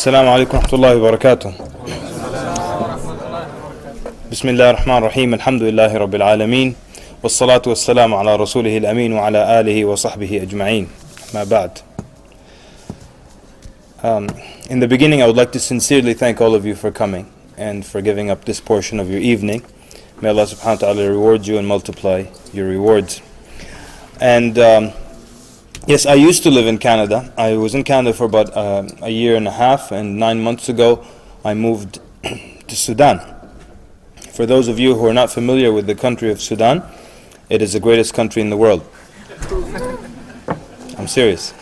السلام عليكم ورحمة الله وبركاته. بسم الله الرحمن الرحيم. الحمد لله رب العالمين والصلاة والسلام على رسوله الأمين وعلى آله وصحبه أجمعين. ما بعد. In the beginning, I would like to sincerely thank all of you for coming and for giving up this portion of your evening. May Allah subhanahu wa ta'ala reward you and multiply your rewards. And yes, I used to live in Canada. I was in Canada for about a year and a half, and 9 months ago I moved to Sudan. For those of you who are not familiar with the country of Sudan, it is the greatest country in the world. I'm serious.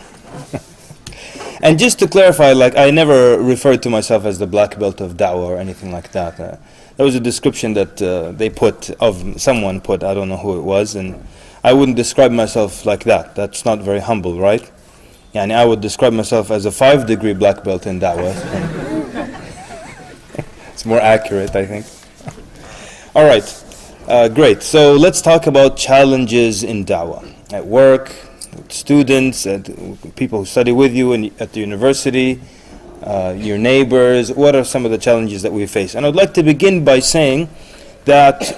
And just to clarify, like, I never referred to myself as the Black Belt of Dawah or anything like that. That was a description that someone put, I don't know who it was, and I wouldn't describe myself like that. That's not very humble, right? Yani I would describe myself as a 5-degree black belt in Dawah. It's more accurate, I think. All right, great. So let's talk about challenges in Dawah. At work, with students, and people who study with you at the university, your neighbors. What are some of the challenges that we face? And I'd like to begin by saying that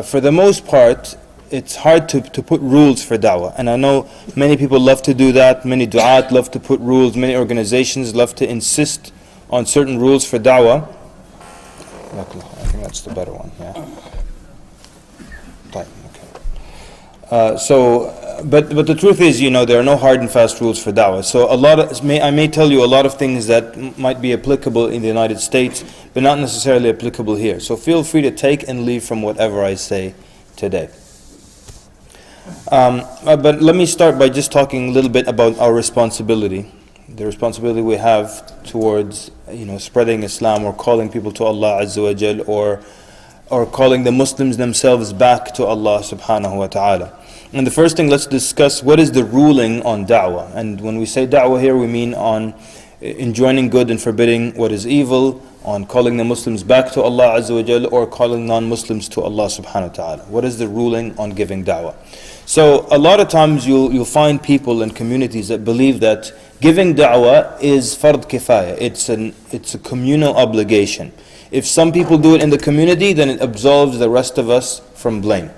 for the most part, it's hard to put rules for da'wah. And I know many people love to do that. Many du'at love to put rules. Many organizations love to insist on certain rules for da'wah. I think that's the better one, yeah. But the truth is, there are no hard and fast rules for da'wah. So I may tell you a lot of things that might be applicable in the United States, but not necessarily applicable here. So feel free to take and leave from whatever I say today. But let me start by just talking a little bit about our responsibility. The responsibility we have towards, spreading Islam or calling people to Allah Azza wa Jal, or calling the Muslims themselves back to Allah subhanahu wa ta'ala. And the first thing, let's discuss what is the ruling on da'wah. And when we say da'wah here, we mean on enjoining good and forbidding what is evil, on calling the Muslims back to Allah Azza wa Jal, or calling non-Muslims to Allah subhanahu wa ta'ala. What is the ruling on giving da'wah? So a lot of times you'll find people in communities that believe that giving da'wah is fard kifaya. It's a communal obligation. If some people do it in the community, then it absolves the rest of us from blame.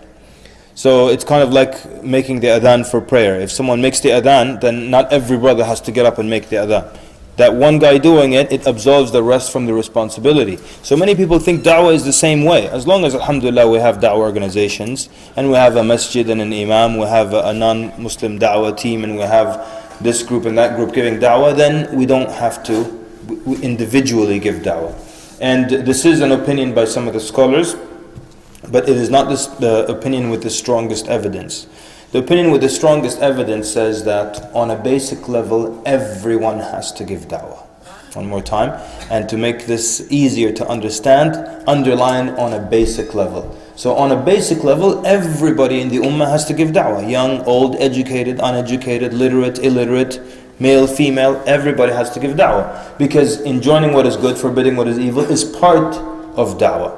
So it's kind of like making the adhan for prayer. If someone makes the adhan, then not every brother has to get up and make the adhan. That one guy doing it absolves the rest from the responsibility. So many people think da'wah is the same way. As long as, alhamdulillah, we have da'wah organizations, and we have a masjid and an imam, we have a non-Muslim da'wah team, and we have this group and that group giving da'wah, then we don't have to individually give da'wah. And this is an opinion by some of the scholars, but it is not the opinion with the strongest evidence. The opinion with the strongest evidence says that on a basic level, everyone has to give da'wah. One more time. And to make this easier to understand, underline on a basic level. So on a basic level, everybody in the ummah has to give da'wah. Young, old, educated, uneducated, literate, illiterate, male, female, everybody has to give da'wah. Because enjoining what is good, forbidding what is evil is part of da'wah.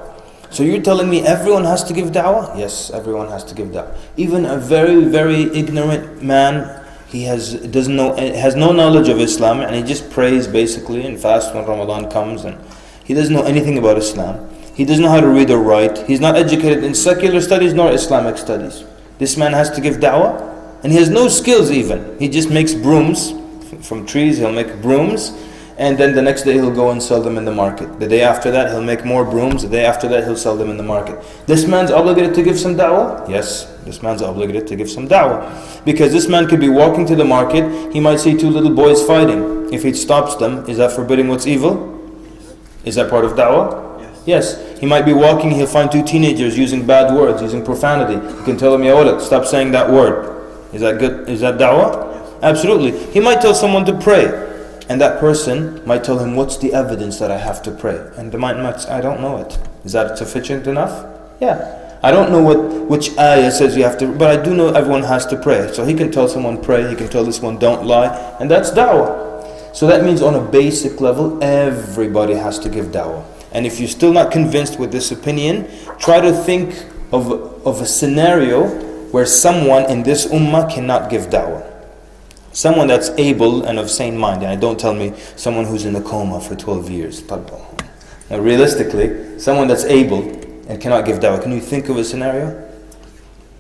So you're telling me everyone has to give da'wah? Yes, everyone has to give da'wah. Even a very, very ignorant man, he has no knowledge of Islam, and he just prays basically and fasts when Ramadan comes, and he doesn't know anything about Islam. He doesn't know how to read or write. He's not educated in secular studies nor Islamic studies. This man has to give da'wah, and he has no skills even. He just makes brooms from trees. He'll make brooms, and then the next day he'll go and sell them in the market. The day after that he'll make more brooms. The day after that he'll sell them in the market. This man's obligated to give some da'wah? Yes, this man's obligated to give some da'wah. Because this man could be walking to the market, he might see 2 little boys fighting. If he stops them, is that forbidding what's evil? Is that part of da'wah? Yes. He might be walking, he'll find 2 teenagers using bad words, using profanity. You can tell them, Ya walad, stop saying that word. Is that good? Is that da'wah? Absolutely. He might tell someone to pray. And that person might tell him, what's the evidence that I have to pray? And the man might say, I don't know it. Is that sufficient enough? Yeah. I don't know which ayah says you have to, but I do know everyone has to pray. So he can tell someone pray, he can tell this one don't lie, and that's da'wah. So that means on a basic level, everybody has to give da'wah. And if you're still not convinced with this opinion, try to think of a scenario where someone in this ummah cannot give da'wah. someone that's able and of sane mind. And don't tell me someone who's in a coma for 12 years. Now, realistically, someone that's able and cannot give da'wah, can you think of a scenario?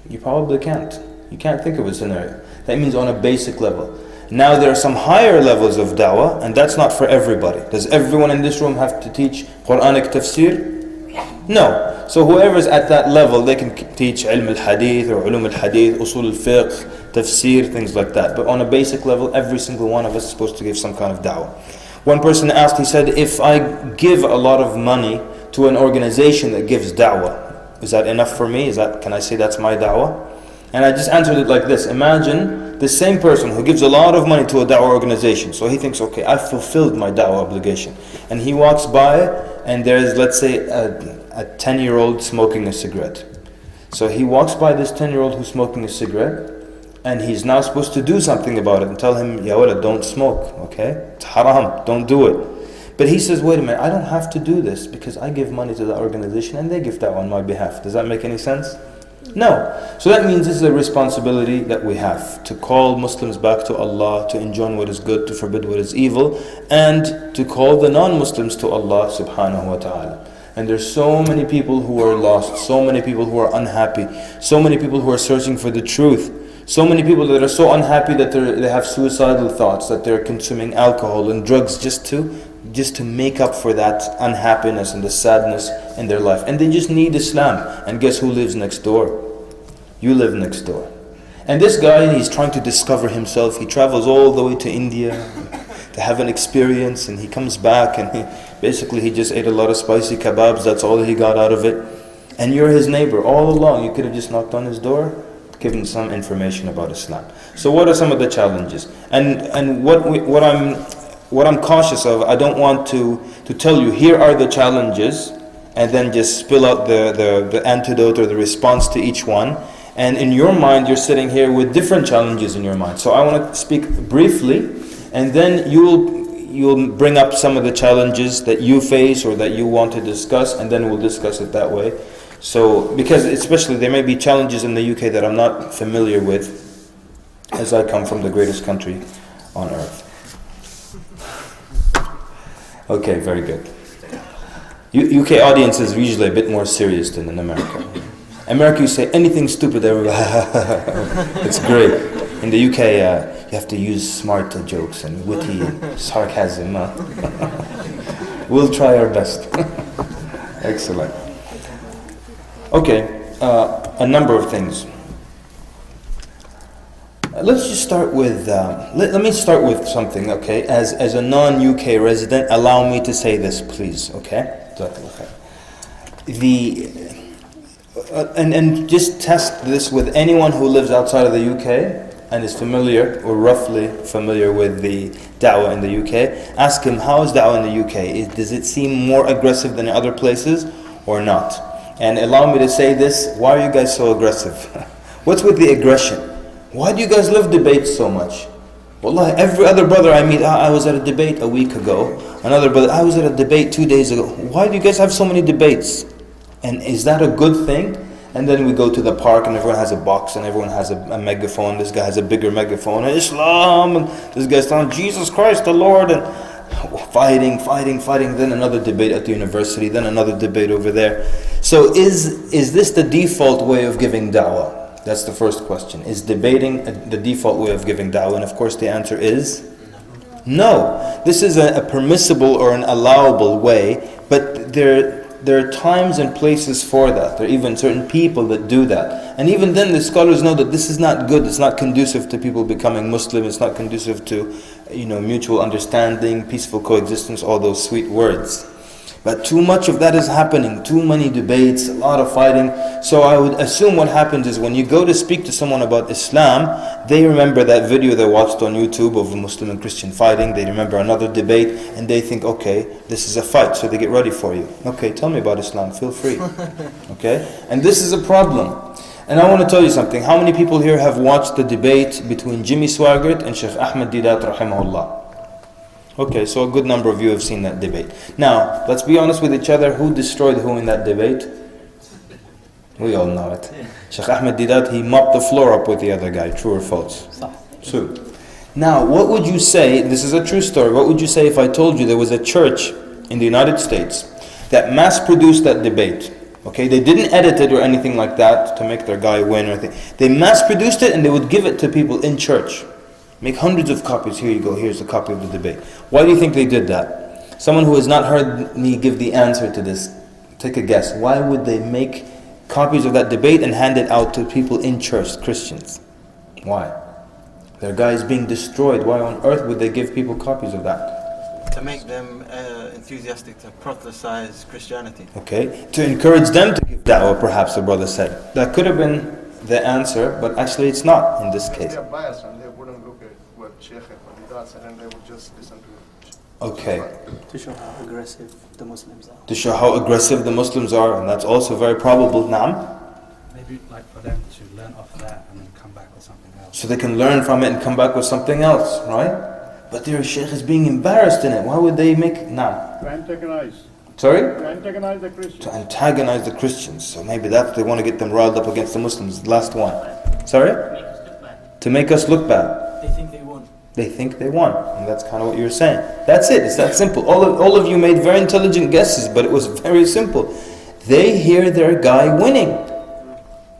You probably can't. You can't think of a scenario. That means on a basic level. Now there are some higher levels of da'wah, and that's not for everybody. Does everyone in this room have to teach Qur'anic tafsir? No. So whoever's at that level, they can teach ilm al-hadith or ulum al-hadith, usul al-fiqh, tafsir, things like that. But on a basic level, every single one of us is supposed to give some kind of da'wah. One person asked, he said, if I give a lot of money to an organization that gives da'wah, is that enough for me? Can I say that's my da'wah? And I just answered it like this. Imagine the same person who gives a lot of money to a da'wah organization. So he thinks, okay, I've fulfilled my da'wah obligation. And he walks by and there's, let's say, a 10-year-old smoking a cigarette. So he walks by this 10-year-old who's smoking a cigarette, and he's now supposed to do something about it and tell him, Ya walad, don't smoke, okay? It's haram, don't do it. But he says, wait a minute, I don't have to do this because I give money to the organization and they give da'wah on my behalf. Does that make any sense? No. So that means this is a responsibility that we have, to call Muslims back to Allah, to enjoin what is good, to forbid what is evil, and to call the non-Muslims to Allah subhanahu wa ta'ala. And there's so many people who are lost, so many people who are unhappy, so many people who are searching for the truth, so many people that are so unhappy that they have suicidal thoughts, that they're consuming alcohol and drugs just to make up for that unhappiness and the sadness in their life. And they just need Islam. And guess who lives next door? You live next door. And this guy, he's trying to discover himself. He travels all the way to India to have an experience, and he comes back and he just ate a lot of spicy kebabs. That's all he got out of it. And you're his neighbor. All along, you could have just knocked on his door, given some information about Islam. So what are some of the challenges? And what I'm cautious of, I don't want to tell you, here are the challenges, and then just spill out the antidote or the response to each one. And in your mind, you're sitting here with different challenges in your mind. So I want to speak briefly, and then you'll bring up some of the challenges that you face or that you want to discuss, and then we'll discuss it that way. So, because especially there may be challenges in the UK that I'm not familiar with, as I come from the greatest country on earth. Okay, very good. UK audience is usually a bit more serious than in America. America, you say anything stupid, everybody, it's great. In the UK, you have to use smart jokes and witty sarcasm. We'll try our best. Excellent. Okay, a number of things. Let's just start with, let me start with something, okay? As a non-UK resident, allow me to say this, please, okay? And just test this with anyone who lives outside of the UK and is familiar, or roughly familiar with the da'wah in the UK. Ask him, how is da'wah in the UK? Does it seem more aggressive than other places or not? And allow me to say this, why are you guys so aggressive? What's with the aggression? Why do you guys love debates so much? Wallah, every other brother I meet, I was at a debate a week ago. Another brother, I was at a debate 2 days ago. Why do you guys have so many debates? And is that a good thing? And then we go to the park and everyone has a box and everyone has a megaphone. This guy has a bigger megaphone. Islam, and this guy's telling Jesus Christ the Lord, and fighting. Then another debate at the university, then another debate over there. So is this the default way of giving da'wah? That's the first question. Is debating the default way of giving da'wah? And of course the answer is no. This is a permissible or an allowable way, but there are times and places for that. There are even certain people that do that. And even then the scholars know that this is not good. It's not conducive to people becoming Muslim. It's not conducive to mutual understanding, peaceful coexistence, all those sweet words. But too much of that is happening. Too many debates, a lot of fighting. So I would assume what happens is when you go to speak to someone about Islam, they remember that video they watched on YouTube of a Muslim and Christian fighting. They remember another debate and they think, okay, this is a fight. So they get ready for you. Okay, tell me about Islam. Feel free. Okay? And this is a problem. And I want to tell you something. How many people here have watched the debate between Jimmy Swaggart and Shaykh Ahmed Deedat rahimahullah? Okay, so a good number of you have seen that debate. Now, let's be honest with each other. Who destroyed who in that debate? We all know it. Shaykh Ahmed Deedat, he mopped the floor up with the other guy. True or false? True. Now, what would you say, this is a true story, what would you say if I told you there was a church in the United States that mass-produced that debate? Okay, they didn't edit it or anything like that to make their guy win or anything. They mass-produced it and they would give it to people in church. Make hundreds of copies. Here you go, here's a copy of the debate. Why do you think they did that? Someone who has not heard me give the answer to this, take a guess. Why would they make copies of that debate and hand it out to people in church, Christians? Why? Their guy is being destroyed. Why on earth would they give people copies of that? To make them enthusiastic to proselytize Christianity. Okay, to encourage them to give da'wah, perhaps the brother said. That could have been the answer, but actually it's not in this case. They are biased and they wouldn't look at what Shaykh Kamal does, and then they would just listen to it. Okay. To show how aggressive the Muslims are. To show how aggressive the Muslims are, and that's also very probable. Naam? Maybe like for them to learn off that and then come back with something else. So they can learn from it and come back with something else, right? But their Shaykh is being embarrassed in it. Why would they make... Naam? To antagonize. Sorry? To antagonize the Christians. To antagonize the Christians. So maybe that's, they want to get them riled up against the Muslims. Last one. Sorry? To make us look bad. They think they won. They think they won. And that's kind of what you're saying. That's it. It's that simple. All of you made very intelligent guesses, but it was very simple. They hear their guy winning.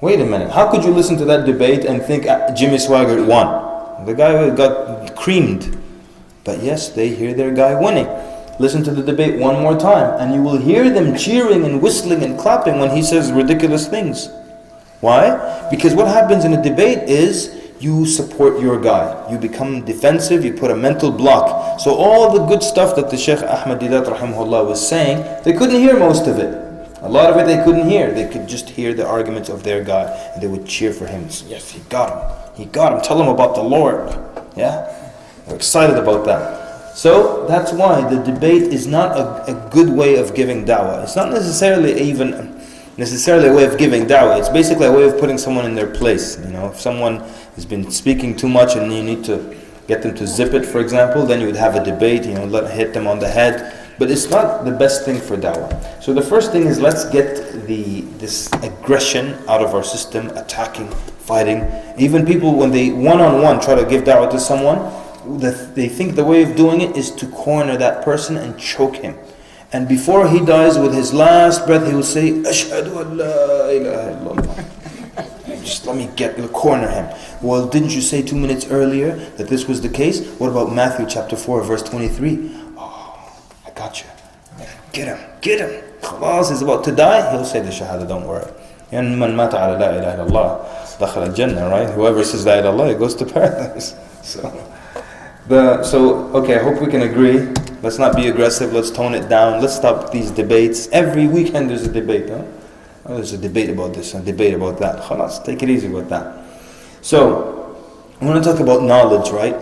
Wait a minute. How could you listen to that debate and think Jimmy Swaggart won? The guy got creamed. But yes, they hear their guy winning. Listen to the debate one more time, and you will hear them cheering and whistling and clapping when he says ridiculous things. Why? Because what happens in a debate is you support your guy. You become defensive, you put a mental block. So all the good stuff that the Shaykh Ahmed Deedat rahimahullah was saying, they couldn't hear most of it. A lot of it they couldn't hear. They could just hear the arguments of their guy, and they would cheer for him. Yes, he got him. He got him. Tell him about the Lord. Yeah? They're excited about that. So that's why the debate is not a good way of giving da'wah. It's not necessarily a way of giving da'wah. It's basically a way of putting someone in their place. You know, if someone has been speaking too much and you need to get them to zip it, for example, then you would have a debate, you know, hit them on the head. But it's not the best thing for da'wah. So the first thing is, let's get this aggression out of our system, attacking, fighting. Even people, when they one-on-one try to give da'wah to someone, they think the way of doing it is to corner that person and choke him. And before he dies, with his last breath, he will say, Ashhadu an la ilaha illallah. Just let me corner him. Well, didn't you say 2 minutes earlier that this was the case? What about Matthew chapter 4, verse 23? Oh, I got you. Get him. Khalas, he's about to die. He'll say the Shahadah, don't worry. And man mata ala la ilaha illallah, dakhal al-jannah, right? Whoever says la ilaha illallah, he goes to paradise. Okay, I hope we can agree. Let's not be aggressive, let's tone it down, let's stop these debates. Every weekend there's a debate, huh? Oh, there's a debate about this, a debate about that. Khalas, take it easy with that. So, I want to talk about knowledge, right?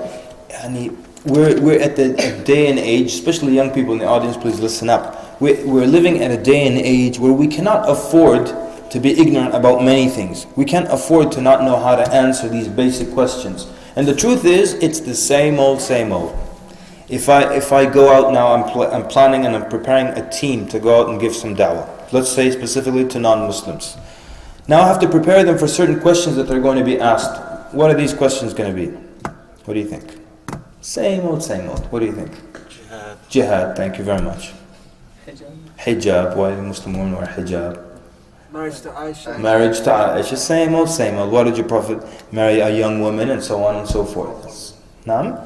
We're at the day and age, especially young people in the audience, please listen up. We're living at a day and age where we cannot afford to be ignorant about many things. We can't afford to not know how to answer these basic questions. And the truth is, it's the same old. If I go out now, I'm planning and I'm preparing a team to go out and give some da'wah. Let's say specifically to non-Muslims. Now I have to prepare them for certain questions that they're going to be asked. What are these questions going to be? What do you think? Same old. What do you think? Jihad, thank you very much. Hijab, why do Muslim women wear hijab? Marriage to Aisha, same old. Why did your Prophet marry a young woman, and so on and so forth? Naam?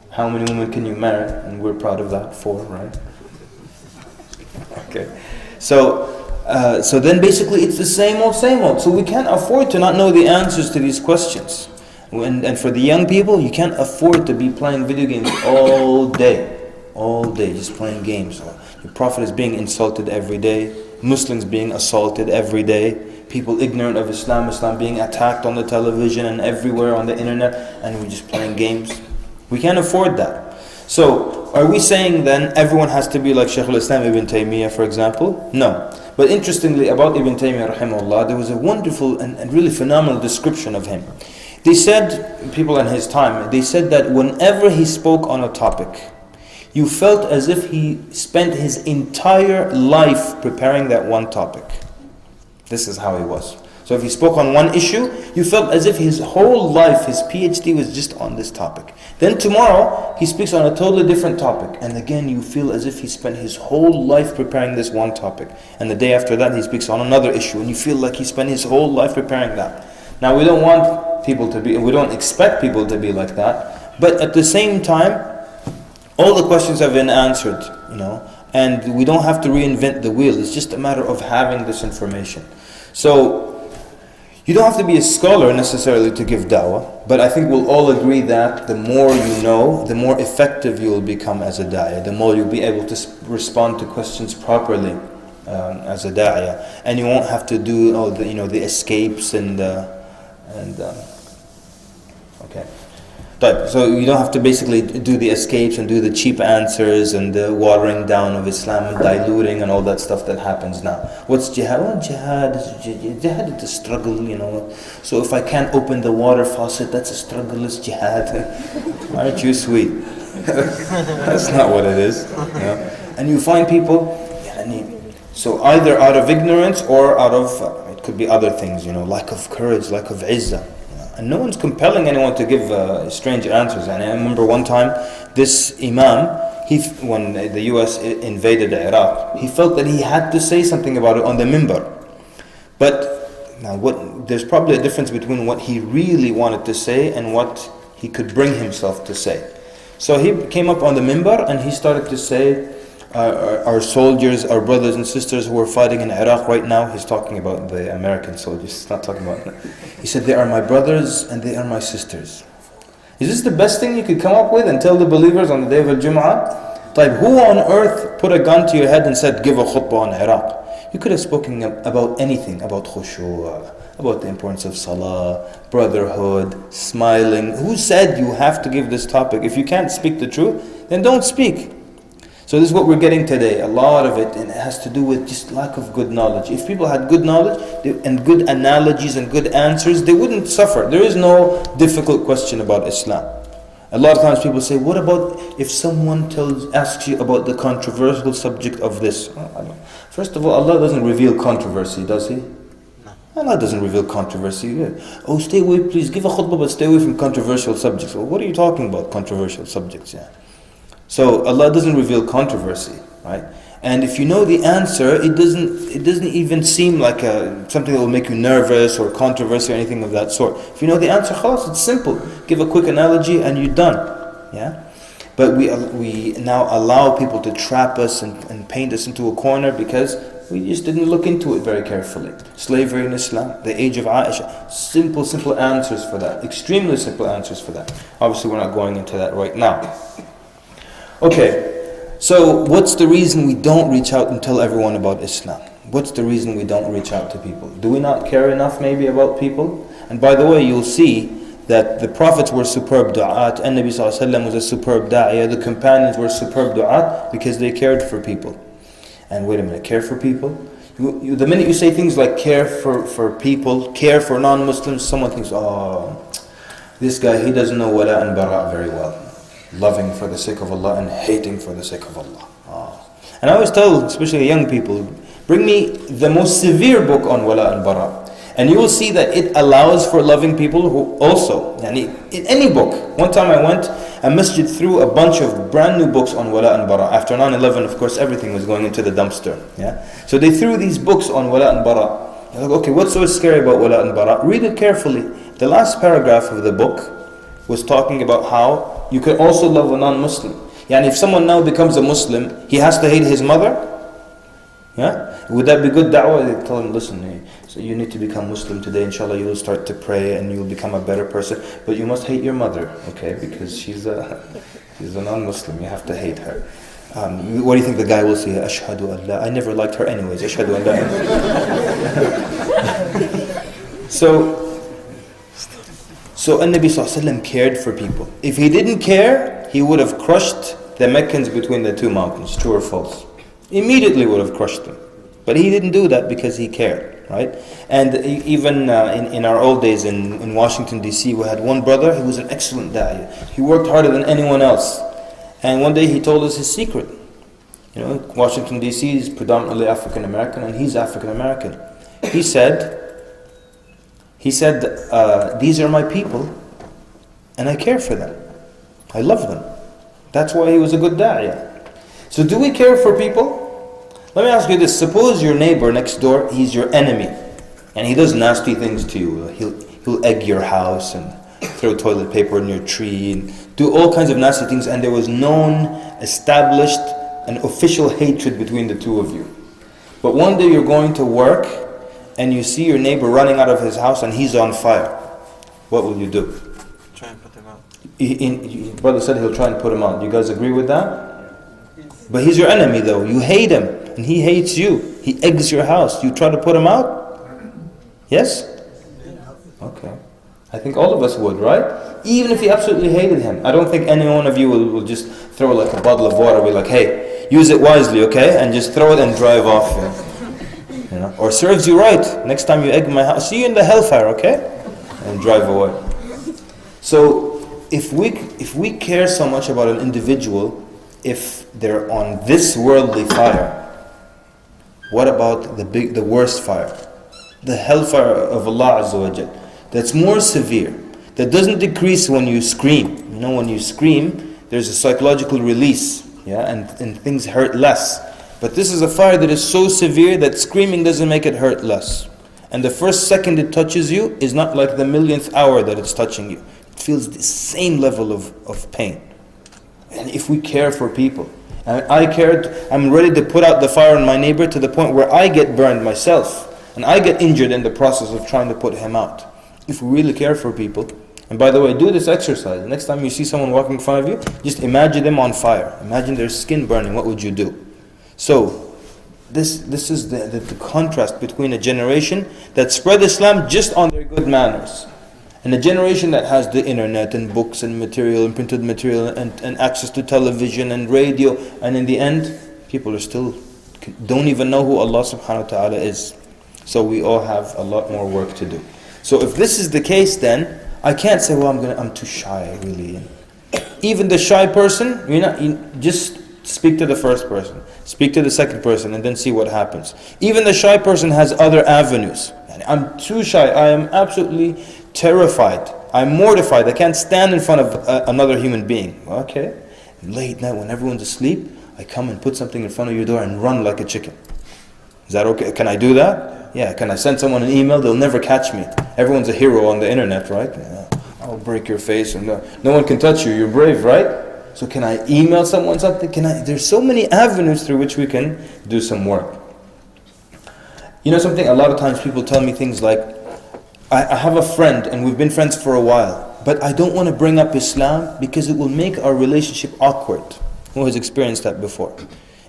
How many women can you marry? And we're proud of that, 4, right? Okay. So then basically it's the same old. So we can't afford to not know the answers to these questions. And for the young people, you can't afford to be playing video games all day, just playing games. Your Prophet is being insulted every day. Muslims being assaulted every day, people ignorant of Islam being attacked on the television and everywhere on the internet, and we're just playing games. We can't afford that. So, are we saying then everyone has to be like Shaykh al-Islam Ibn Taymiyyah, for example? No. But interestingly, about Ibn Taymiyyah rahimahullah, there was a wonderful and really phenomenal description of him. They said, people in his time, they said that whenever he spoke on a topic, you felt as if he spent his entire life preparing that one topic. This is how he was. So if he spoke on one issue, you felt as if his whole life, his PhD was just on this topic. Then tomorrow, he speaks on a totally different topic. And again, you feel as if he spent his whole life preparing this one topic. And the day after that, he speaks on another issue. And you feel like he spent his whole life preparing that. Now, we don't want people to be, we don't expect people to be like that. But at the same time, all the questions have been answered, and we don't have to reinvent the wheel. It's just a matter of having this information. So, you don't have to be a scholar necessarily to give dawah, but I think we'll all agree that the more you know, the more effective you will become as a da'iyah, the more you'll be able to respond to questions properly as a da'iyah, and you won't have to do all the the escapes and okay. So you don't have to basically do the escapes and do the cheap answers and the watering down of Islam and diluting and all that stuff that happens now. What's jihad? Well, jihad is a struggle, So if I can't open the water faucet, that's a struggle, it's jihad. Aren't you sweet? That's not what it is. And you find people, so either out of ignorance or out of, it could be other things, lack of courage, lack of izzah. And no one's compelling anyone to give strange answers. And I remember one time, this imam, when the US invaded Iraq, he felt that he had to say something about it on the minbar. But now, there's probably a difference between what he really wanted to say and what he could bring himself to say. So he came up on the minbar and he started to say, our soldiers, our brothers and sisters who are fighting in Iraq right now, he's talking about the American soldiers, he's not talking about, he said, they are my brothers and they are my sisters. Is this the best thing you could come up with and tell the believers on the day of Al-Jum'ah? Like, who on earth put a gun to your head and said, give a khutbah on Iraq? You could have spoken about anything, about khushu', about the importance of salah, brotherhood, smiling. Who said you have to give this topic? If you can't speak the truth, then don't speak. So this is what we're getting today. A lot of it, and it has to do with just lack of good knowledge. If people had good knowledge and good analogies and good answers, they wouldn't suffer. There is no difficult question about Islam. A lot of times people say, what about if someone asks you about the controversial subject of this? First of all, Allah doesn't reveal controversy, does He? No. Allah doesn't reveal controversy. Oh, stay away, please give a khutbah, but stay away from controversial subjects. Well, what are you talking about, controversial subjects? So Allah doesn't reveal controversy, right? And if you know the answer, it doesn't even seem like something that will make you nervous or controversy or anything of that sort. If you know the answer, khalas, it's simple. Give a quick analogy and you're done. But we now allow people to trap us and paint us into a corner because we just didn't look into it very carefully. Slavery in Islam, the age of Aisha, simple answers for that. Extremely simple answers for that. Obviously, we're not going into that right now. Okay, so what's the reason we don't reach out and tell everyone about Islam? What's the reason we don't reach out to people? Do we not care enough maybe about people? And by the way, you'll see that the prophets were superb du'at, and Nabi sallallahu alaihi wasallam was a superb da'iyah, the companions were superb du'at because they cared for people. And wait a minute, care for people? The minute you say things like care for people, care for non-Muslims, someone thinks, oh, this guy, he doesn't know wala and bara very well. Loving for the sake of Allah and hating for the sake of Allah. And I always tell, especially young people, bring me the most severe book on wala and bara. And you will see that it allows for loving people who also, in any book. One time I went, a masjid threw a bunch of brand new books on wala and bara. After 9/11, of course, everything was going into the dumpster. So they threw these books on wala and bara. You're like, okay, what's so scary about wala and bara? Read it carefully. The last paragraph of the book was talking about how you can also love a non-Muslim. If someone now becomes a Muslim, he has to hate his mother? Would that be good da'wah? They tell him, listen, so you need to become Muslim today, inshallah, you will start to pray and you will become a better person. But you must hate your mother, okay? Because she's a non-Muslim, you have to hate her. What do you think the guy will say? Ashhadu an la. I never liked her anyways. Ashhadu an la. So An-Nabi sallallahu alaihi wasallam cared for people. If he didn't care, he would have crushed the Meccans between the two mountains, true or false. Immediately would have crushed them. But he didn't do that because he cared, right? And even in our old days in Washington DC, we had one brother, he was an excellent da'iyah. He worked harder than anyone else. And one day he told us his secret. Washington DC is predominantly African American and he's African American. He said, He said, these are my people, and I care for them. I love them. That's why he was a good da'iyah. So do we care for people? Let me ask you this. Suppose your neighbor next door, he's your enemy, and he does nasty things to you. He'll egg your house and throw toilet paper in your tree and do all kinds of nasty things, and there was known, established, an official hatred between the two of you. But one day you're going to work and you see your neighbor running out of his house and he's on fire. What will you do? Try and put them out. Your brother said he'll try and put him out. Do you guys agree with that? But he's your enemy though. You hate him and he hates you. He eggs your house. You try to put him out? Yes? Okay. I think all of us would, right? Even if you absolutely hated him. I don't think any one of you will just throw like a bottle of water, be like, hey, use it wisely, okay? And just throw it and drive off. You know? Or serves you right. Next time you egg my house, see you in the hellfire, okay? And drive away. So if we care so much about an individual, if they're on this worldly fire, what about the worst fire? The hellfire of Allah Azza wa Jal. That's more severe. That doesn't decrease when you scream. You know, when you scream, there's a psychological release, yeah, and things hurt less. But this is a fire that is so severe that screaming doesn't make it hurt less. And the first second it touches you is not like the millionth hour that it's touching you. It feels the same level of pain. And if we care for people, and I'm ready to put out the fire on my neighbor to the point where I get burned myself, and I get injured in the process of trying to put him out. If we really care for people, and by the way, do this exercise. Next time you see someone walking in front of you, just imagine them on fire. Imagine their skin burning. What would you do? So, this is the contrast between a generation that spread Islam just on their good manners, and a generation that has the internet and books and material and printed material and access to television and radio, and in the end, people are still don't even know who Allah subhanahu wa ta'ala is. So we all have a lot more work to do. So if this is the case, then I can't say, well, I'm too shy, really. Even the shy person, you just speak to the first person, speak to the second person, and then see what happens. Even the shy person has other avenues. I'm too shy. I am absolutely terrified. I'm mortified. I can't stand in front of another human being. Okay. Late night when everyone's asleep, I come and put something in front of your door and run like a chicken. Is that okay? Can I do that? Yeah. Can I send someone an email? They'll never catch me. Everyone's a hero on the internet, right? Yeah. I'll break your face. And no one can touch you. You're brave, right? So can I email someone something? There's so many avenues through which we can do some work. You know something? A lot of times people tell me things like, I have a friend and we've been friends for a while, but I don't want to bring up Islam because it will make our relationship awkward. Who has experienced that before?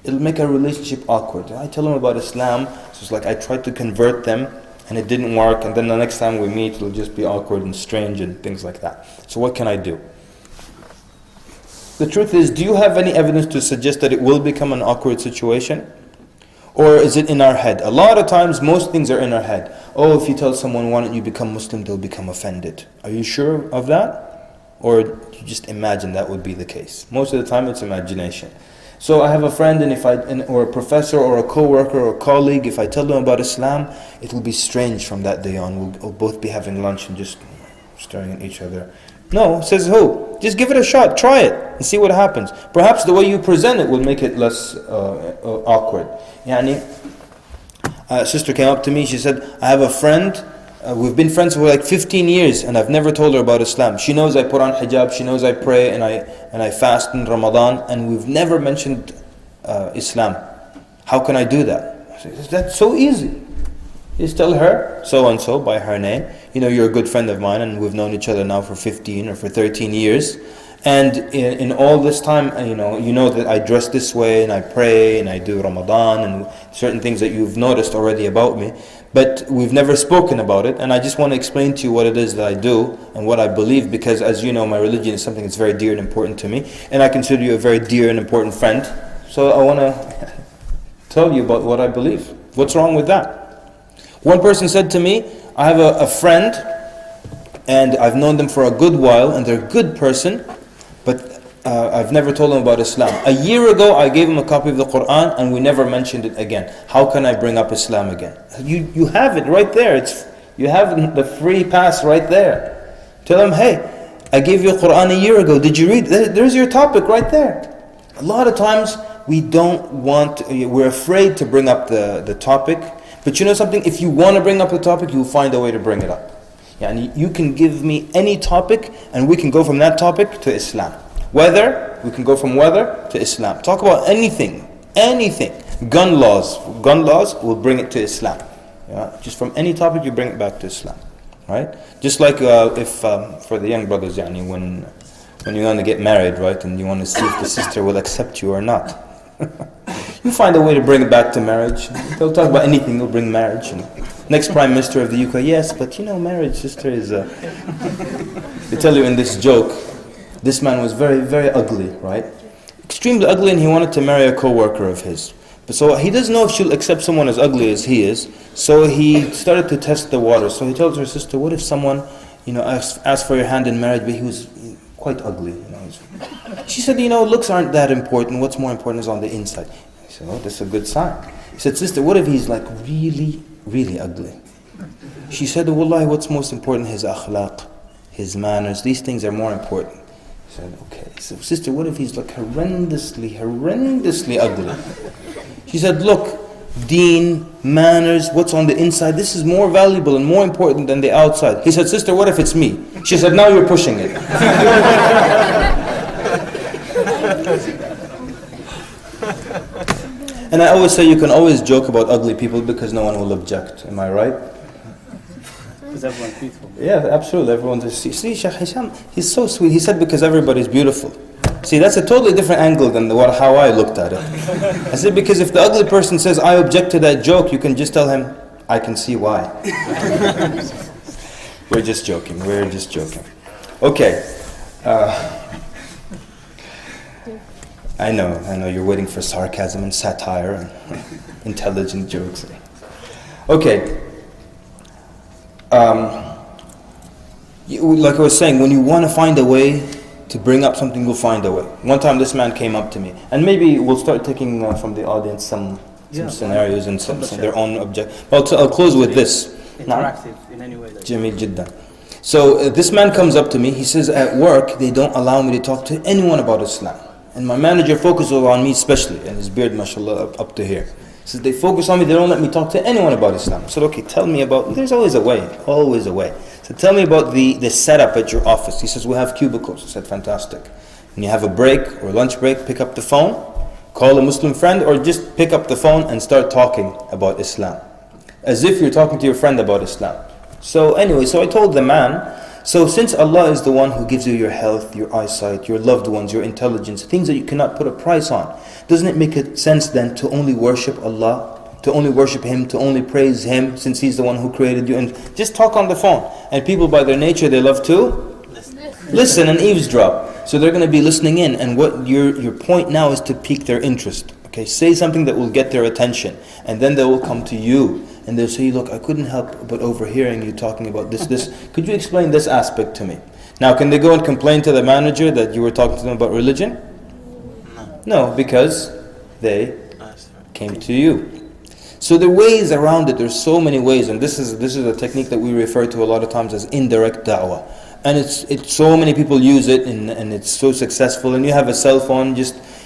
It'll make our relationship awkward. I tell them about Islam, so it's like I tried to convert them and it didn't work, and then the next time we meet it'll just be awkward and strange and things like that. So what can I do? The truth is, do you have any evidence to suggest that it will become an awkward situation? Or is it in our head? A lot of times, most things are in our head. Oh, if you tell someone, why don't you become Muslim, they'll become offended. Are you sure of that? Or do you just imagine that would be the case? Most of the time, it's imagination. So I have a friend, or a professor, or a co-worker, or a colleague, if I tell them about Islam, it will be strange from that day on. We'll both be having lunch and just staring at each other. No, says who? Just give it a shot, try it, and see what happens. Perhaps the way you present it will make it less awkward. A sister came up to me, she said, I have a friend, we've been friends for like 15 years and I've never told her about Islam. She knows I put on hijab, she knows I pray and I fast in Ramadan, and we've never mentioned Islam. How can I do that? I said, that's so easy. Just tell her, so-and-so, by her name, you're a good friend of mine and we've known each other now for 15 or for 13 years. And in all this time, you know that I dress this way and I pray and I do Ramadan and certain things that you've noticed already about me. But we've never spoken about it, and I just want to explain to you what it is that I do and what I believe, because as you know, my religion is something that's very dear and important to me, and I consider you a very dear and important friend. So I want to tell you about what I believe. What's wrong with that? One person said to me, I have a friend and I've known them for a good while and they're a good person, but I've never told them about Islam. A year ago I gave him a copy of the Qur'an and we never mentioned it again. How can I bring up Islam again? You have it right there. You have the free pass right there. Tell them, hey, I gave you Qur'an a year ago. Did you read? There's your topic right there. A lot of times we don't want, we're afraid to bring up the topic. But you know something? If you want to bring up the topic, you'll find a way to bring it up. Yani you can give me any topic and we can go from that topic to Islam. Weather, we can go from weather to Islam. Talk about anything. Gun laws, we'll bring it to Islam. Yeah? Just from any topic, you bring it back to Islam. Right? Just like if for the young brothers, yani, when you want to get married, right, and you want to see if the sister will accept you or not. You find a way to bring it back to marriage. They'll talk about anything, they'll bring marriage. And next Prime Minister of the UK, yes, but you know, marriage, sister, is They tell you in this joke, this man was very, very ugly, right? Extremely ugly, and he wanted to marry a co-worker of his. But so he doesn't know if she'll accept someone as ugly as he is, so he started to test the water. So he tells her sister, what if someone, you know, asked for your hand in marriage, but he was quite ugly, you know. She said, you know, looks aren't that important. What's more important is on the inside. He said, oh, that's a good sign. He said, sister, what if he's like really, really ugly? She said, wallahi, what's most important? His akhlaq, his manners. These things are more important. He said, okay. So, sister, what if he's like horrendously ugly? She said, look, deen, manners, what's on the inside, this is more valuable and more important than the outside. He said, sister, what if it's me? She said, now you're pushing it. And I always say you can always joke about ugly people because no one will object. Am I right? Because everyone's beautiful. Yeah, absolutely. Everyone's see, Shaykh Hisham, he's so sweet. He said because everybody's beautiful. See, that's a totally different angle than how I looked at it. I said because if the ugly person says, I object to that joke, you can just tell him, I can see why. We're just joking. Okay. I know you're waiting for sarcasm and satire and intelligent jokes. Okay. Like I was saying, when you want to find a way to bring up something, you'll find a way. One time this man came up to me, and maybe we'll start taking from the audience some scenarios and some their own object. I'll close with this. Interactive in any way. Jamil Jiddan. So this man comes up to me, he says, at work, they don't allow me to talk to anyone about Islam. And my manager focuses on me especially, and his beard, mashallah, up to here. He says, they focus on me, they don't let me talk to anyone about Islam. I said, okay, tell me about, there's always a way. So tell me about the setup at your office. He says, we have cubicles. I said, fantastic. When you have a break or lunch break, pick up the phone, call a Muslim friend, or just pick up the phone and start talking about Islam. As if you're talking to your friend about Islam. So anyway, so I told the man, so since Allah is the one who gives you your health, your eyesight, your loved ones, your intelligence, things that you cannot put a price on, doesn't it make sense then to only worship Allah, to only worship Him, to only praise Him, since He's the one who created you, and just talk on the phone. And people by their nature, they love to listen and eavesdrop. So they're going to be listening in, and what your point now is to pique their interest. Okay, say something that will get their attention, and then they will come to you. And they'll say, look, I couldn't help but overhearing you talking about this. Could you explain this aspect to me? Now, can they go and complain to the manager that you were talking to them about religion? No, because they came to you. So there are ways around it. There's so many ways. And this is a technique that we refer to a lot of times as indirect da'wah. And it's so many people use it, and it's so successful. And you have a cell phone,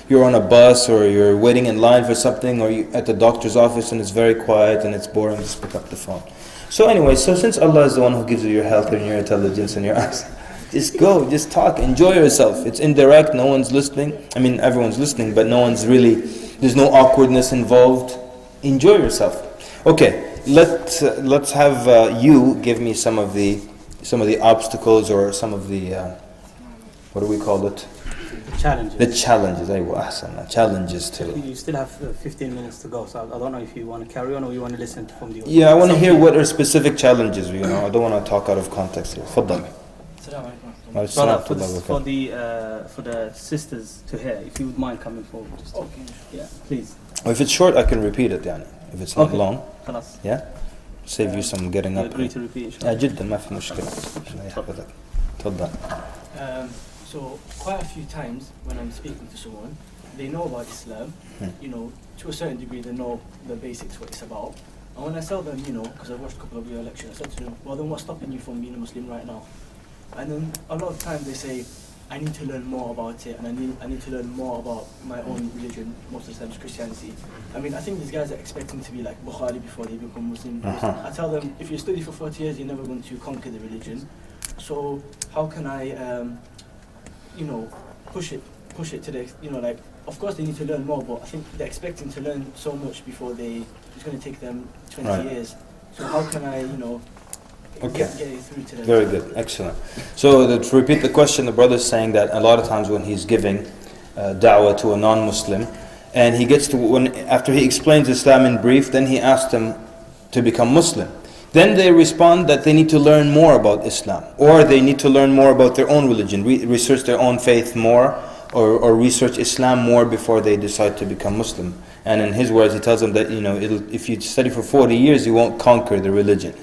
you're on a bus, or you're waiting in line for something, or you're at the doctor's office and it's very quiet and it's boring, just pick up the phone. So anyway, so since Allah is the one who gives you your health and your intelligence and your eyes, just go, just talk, enjoy yourself. It's indirect, no one's listening. I mean, everyone's listening, but no one's really, there's no awkwardness involved. Enjoy yourself. Okay, let's have you give me some of the obstacles, or some of the, what do we call it? Challenges. The challenges, challenges too. You still have 15 minutes to go, so I don't know if you want to carry on or you want to listen from the audience. Yeah, I want to hear what are specific challenges, I don't want to talk out of context here. Faddal. Brother, for the sisters to hear, if you would mind coming forward. Just yeah, please. If it's short, I can repeat it, يعني. If it's not long, خلاص. yeah? Save you some getting up. Agree to repeat. Yeah, جدا ما في مشكلة. تفضل. So quite a few times when I'm speaking to someone, they know about Islam, to a certain degree they know the basics, what it's about, And when I tell them, because I watched a couple of your lectures, I said to them, well then what's stopping you from being a Muslim right now? And then a lot of times they say, I need to learn more about it, and I need to learn more about my own religion, most of the times Christianity. I mean, I think these guys are expecting to be like Bukhari before they become Muslim. I tell them, if you study for 40 years, you're never going to conquer the religion. So how can I, push it to the, like, of course they need to learn more, but I think they're expecting to learn so much before it's going to take them 20 years. So how can I, Okay. get it through to them? Very good, excellent. So to repeat the question, the brother is saying that a lot of times when he's giving da'wah to a non-Muslim, and he gets to, after he explains Islam in brief, then he asks them to become Muslim. Then they respond that they need to learn more about Islam, or they need to learn more about their own religion, research their own faith more, or research Islam more before they decide to become Muslim. And in his words, he tells them that if you study for 40 years, you won't conquer the religion.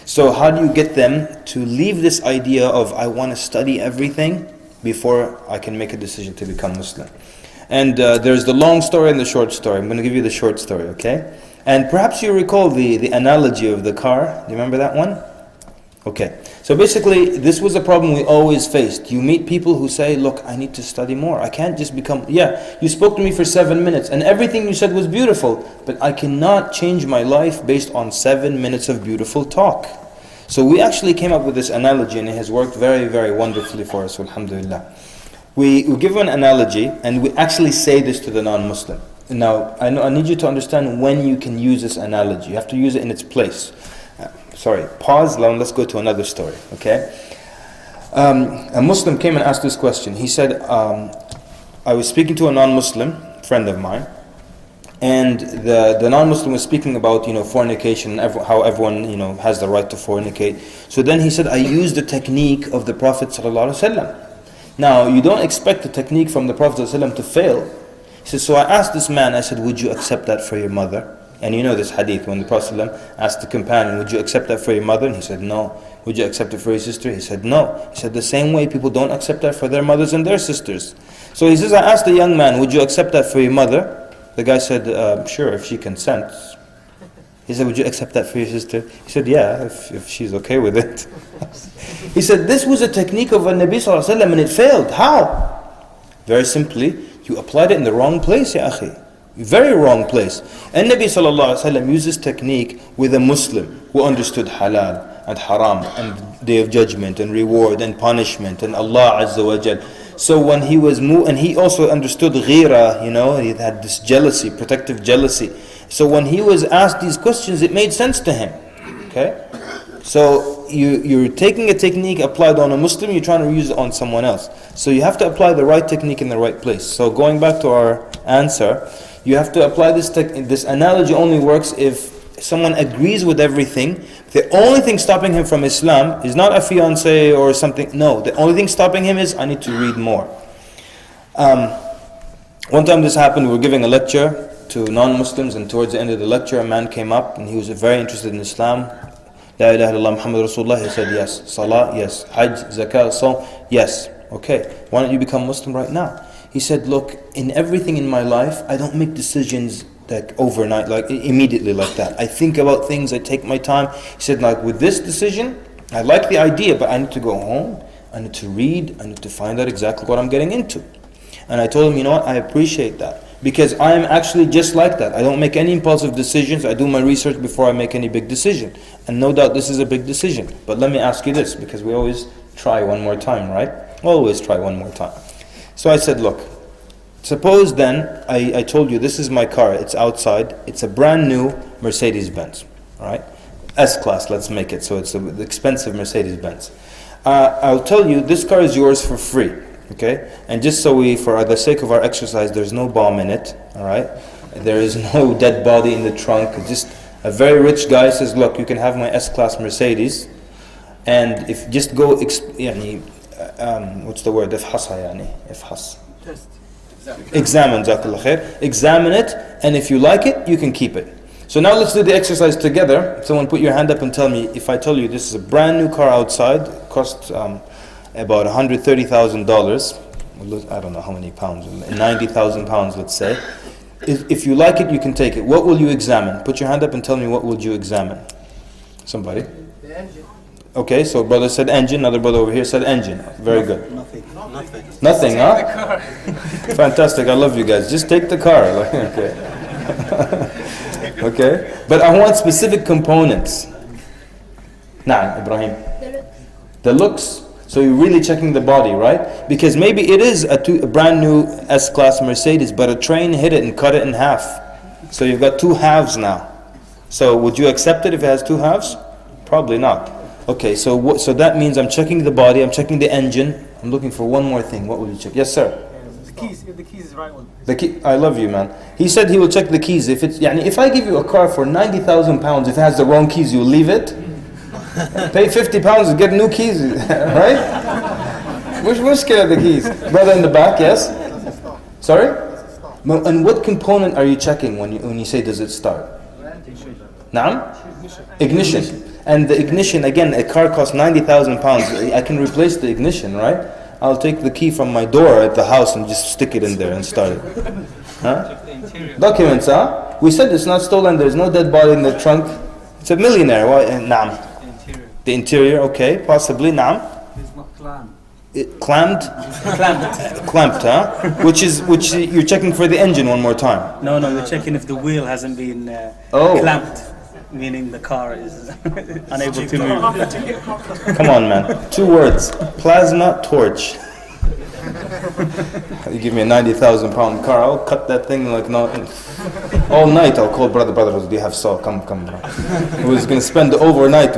So how do you get them to leave this idea of, I want to study everything before I can make a decision to become Muslim? And there's the long story and the short story. I'm going to give you the short story, okay? And perhaps you recall the analogy of the car. Do you remember that one? Okay. So basically, this was a problem we always faced. You meet people who say, look, I need to study more. I can't just become, you spoke to me for 7 minutes and everything you said was beautiful, but I cannot change my life based on 7 minutes of beautiful talk. So we actually came up with this analogy, and it has worked very, very wonderfully for us, alhamdulillah. We give an analogy, and we actually say this to the non-Muslim. Now, I need you to understand when you can use this analogy. You have to use it in its place. Pause, let's go to another story, okay? A Muslim came and asked this question. He said, I was speaking to a non-Muslim friend of mine, and the non-Muslim was speaking about fornication, how everyone has the right to fornicate. So then he said, I used the technique of the Prophet ﷺ. Now you don't expect the technique from the Prophet ﷺ to fail. He said, so I asked this man, I said, would you accept that for your mother? And you know this hadith, when the Prophet ﷺ asked the companion, would you accept that for your mother? And he said, no. Would you accept it for your sister? He said, no. He said, the same way people don't accept that for their mothers and their sisters. So he says, I asked the young man, would you accept that for your mother? The guy said, sure, if she consents. He said, would you accept that for your sister? He said, yeah, if she's okay with it. He said, this was a technique of Nabi Sallallahu Alaihi Wasallam and it failed. How? Very simply, you applied it in the wrong place, ya akhi. Very wrong place. And Nabi Sallallahu Alaihi Wasallam used this technique with a Muslim who understood halal and haram and day of judgment and reward and punishment and Allah Azza wa Jal. So when he was and he also understood ghira, he had this jealousy, protective jealousy. So when he was asked these questions, it made sense to him. Okay? So you're taking a technique applied on a Muslim, you're trying to use it on someone else. So you have to apply the right technique in the right place. So going back to our answer, you have to apply this analogy only works if someone agrees with everything. The only thing stopping him from Islam is not a fiance or something. No, the only thing stopping him is, I need to read more. One time this happened, we were giving a lecture to non-Muslims, and towards the end of the lecture a man came up and he was very interested in Islam. La ilaha illallah Muhammad Rasulullah. He said yes. Salah, yes. Hajj, zakah, saum, yes. Okay, why don't you become Muslim right now? He said, look, in everything in my life, I don't make decisions like overnight, like immediately like that. I think about things, I take my time. He said, like with this decision, I like the idea, but I need to go home, I need to read, I need to find out exactly what I'm getting into. And I told him, you know what, I appreciate that. Because I am actually just like that. I don't make any impulsive decisions. I do my research before I make any big decision. And no doubt this is a big decision. But let me ask you this, because we always try one more time, right? Always try one more time. So I said, look, suppose then, I told you this is my car, it's outside, it's a brand new Mercedes-Benz, right? S-Class, let's make it, so it's an expensive Mercedes-Benz. I'll tell you, this car is yours for free, okay? And just so for the sake of our exercise, there's no bomb in it, all right? There is no dead body in the trunk. Just a very rich guy says, look, you can have my S-Class Mercedes, and if just go, what's the word? Ifhas. Test. Examine it, and if you like it, you can keep it. So now let's do the exercise together. Someone put your hand up and tell me, if I tell you this is a brand new car outside, costs about $130,000, I don't know how many pounds, 90,000 pounds let's say, If you like it, you can take it. What will you examine? Put your hand up and tell me what would you examine. Somebody. The engine. Okay, so brother said engine, another brother over here said engine. Very good. Nothing. Nothing, huh? Fantastic, I love you guys. Just take the car. Okay. Okay, but I want specific components. Nah, Ibrahim. The looks. So you're really checking the body, right? Because maybe it is a brand new S-Class Mercedes, but a train hit it and cut it in half. So you've got two halves now. So would you accept it if it has two halves? Probably not. Okay, so that means I'm checking the body, I'm checking the engine. I'm looking for one more thing. What will you check? Yes, sir. The keys. If the keys is the right one. The key. I love you, man. He said he will check the keys. If it's, if I give you a car for 90,000 pounds, if it has the wrong keys, you'll leave it. Pay 50 pounds to get new keys, right? We're scared of the keys. Brother in the back, yes. Sorry. And what component are you checking when you say does it start? Naam? Ignition. And the ignition, again, a car costs 90,000 pounds. I can replace the ignition, right? I'll take the key from my door at the house and just stick it in there and start it. Huh? Documents, huh? We said it's not stolen, there's no dead body in the trunk. It's a millionaire. Why? Naam. The interior, okay, possibly, naam. It's not clamped. Clamped? Clamped, huh? Which you're checking for the engine one more time. No, you're checking if the wheel hasn't been clamped, meaning the car is unable to move. Come on, man. 2 words. Plasma torch. You give me a 90,000 pound car, I'll cut that thing like no. All night I'll call brother, do you have saw? Come, bro. We was going to spend the overnight.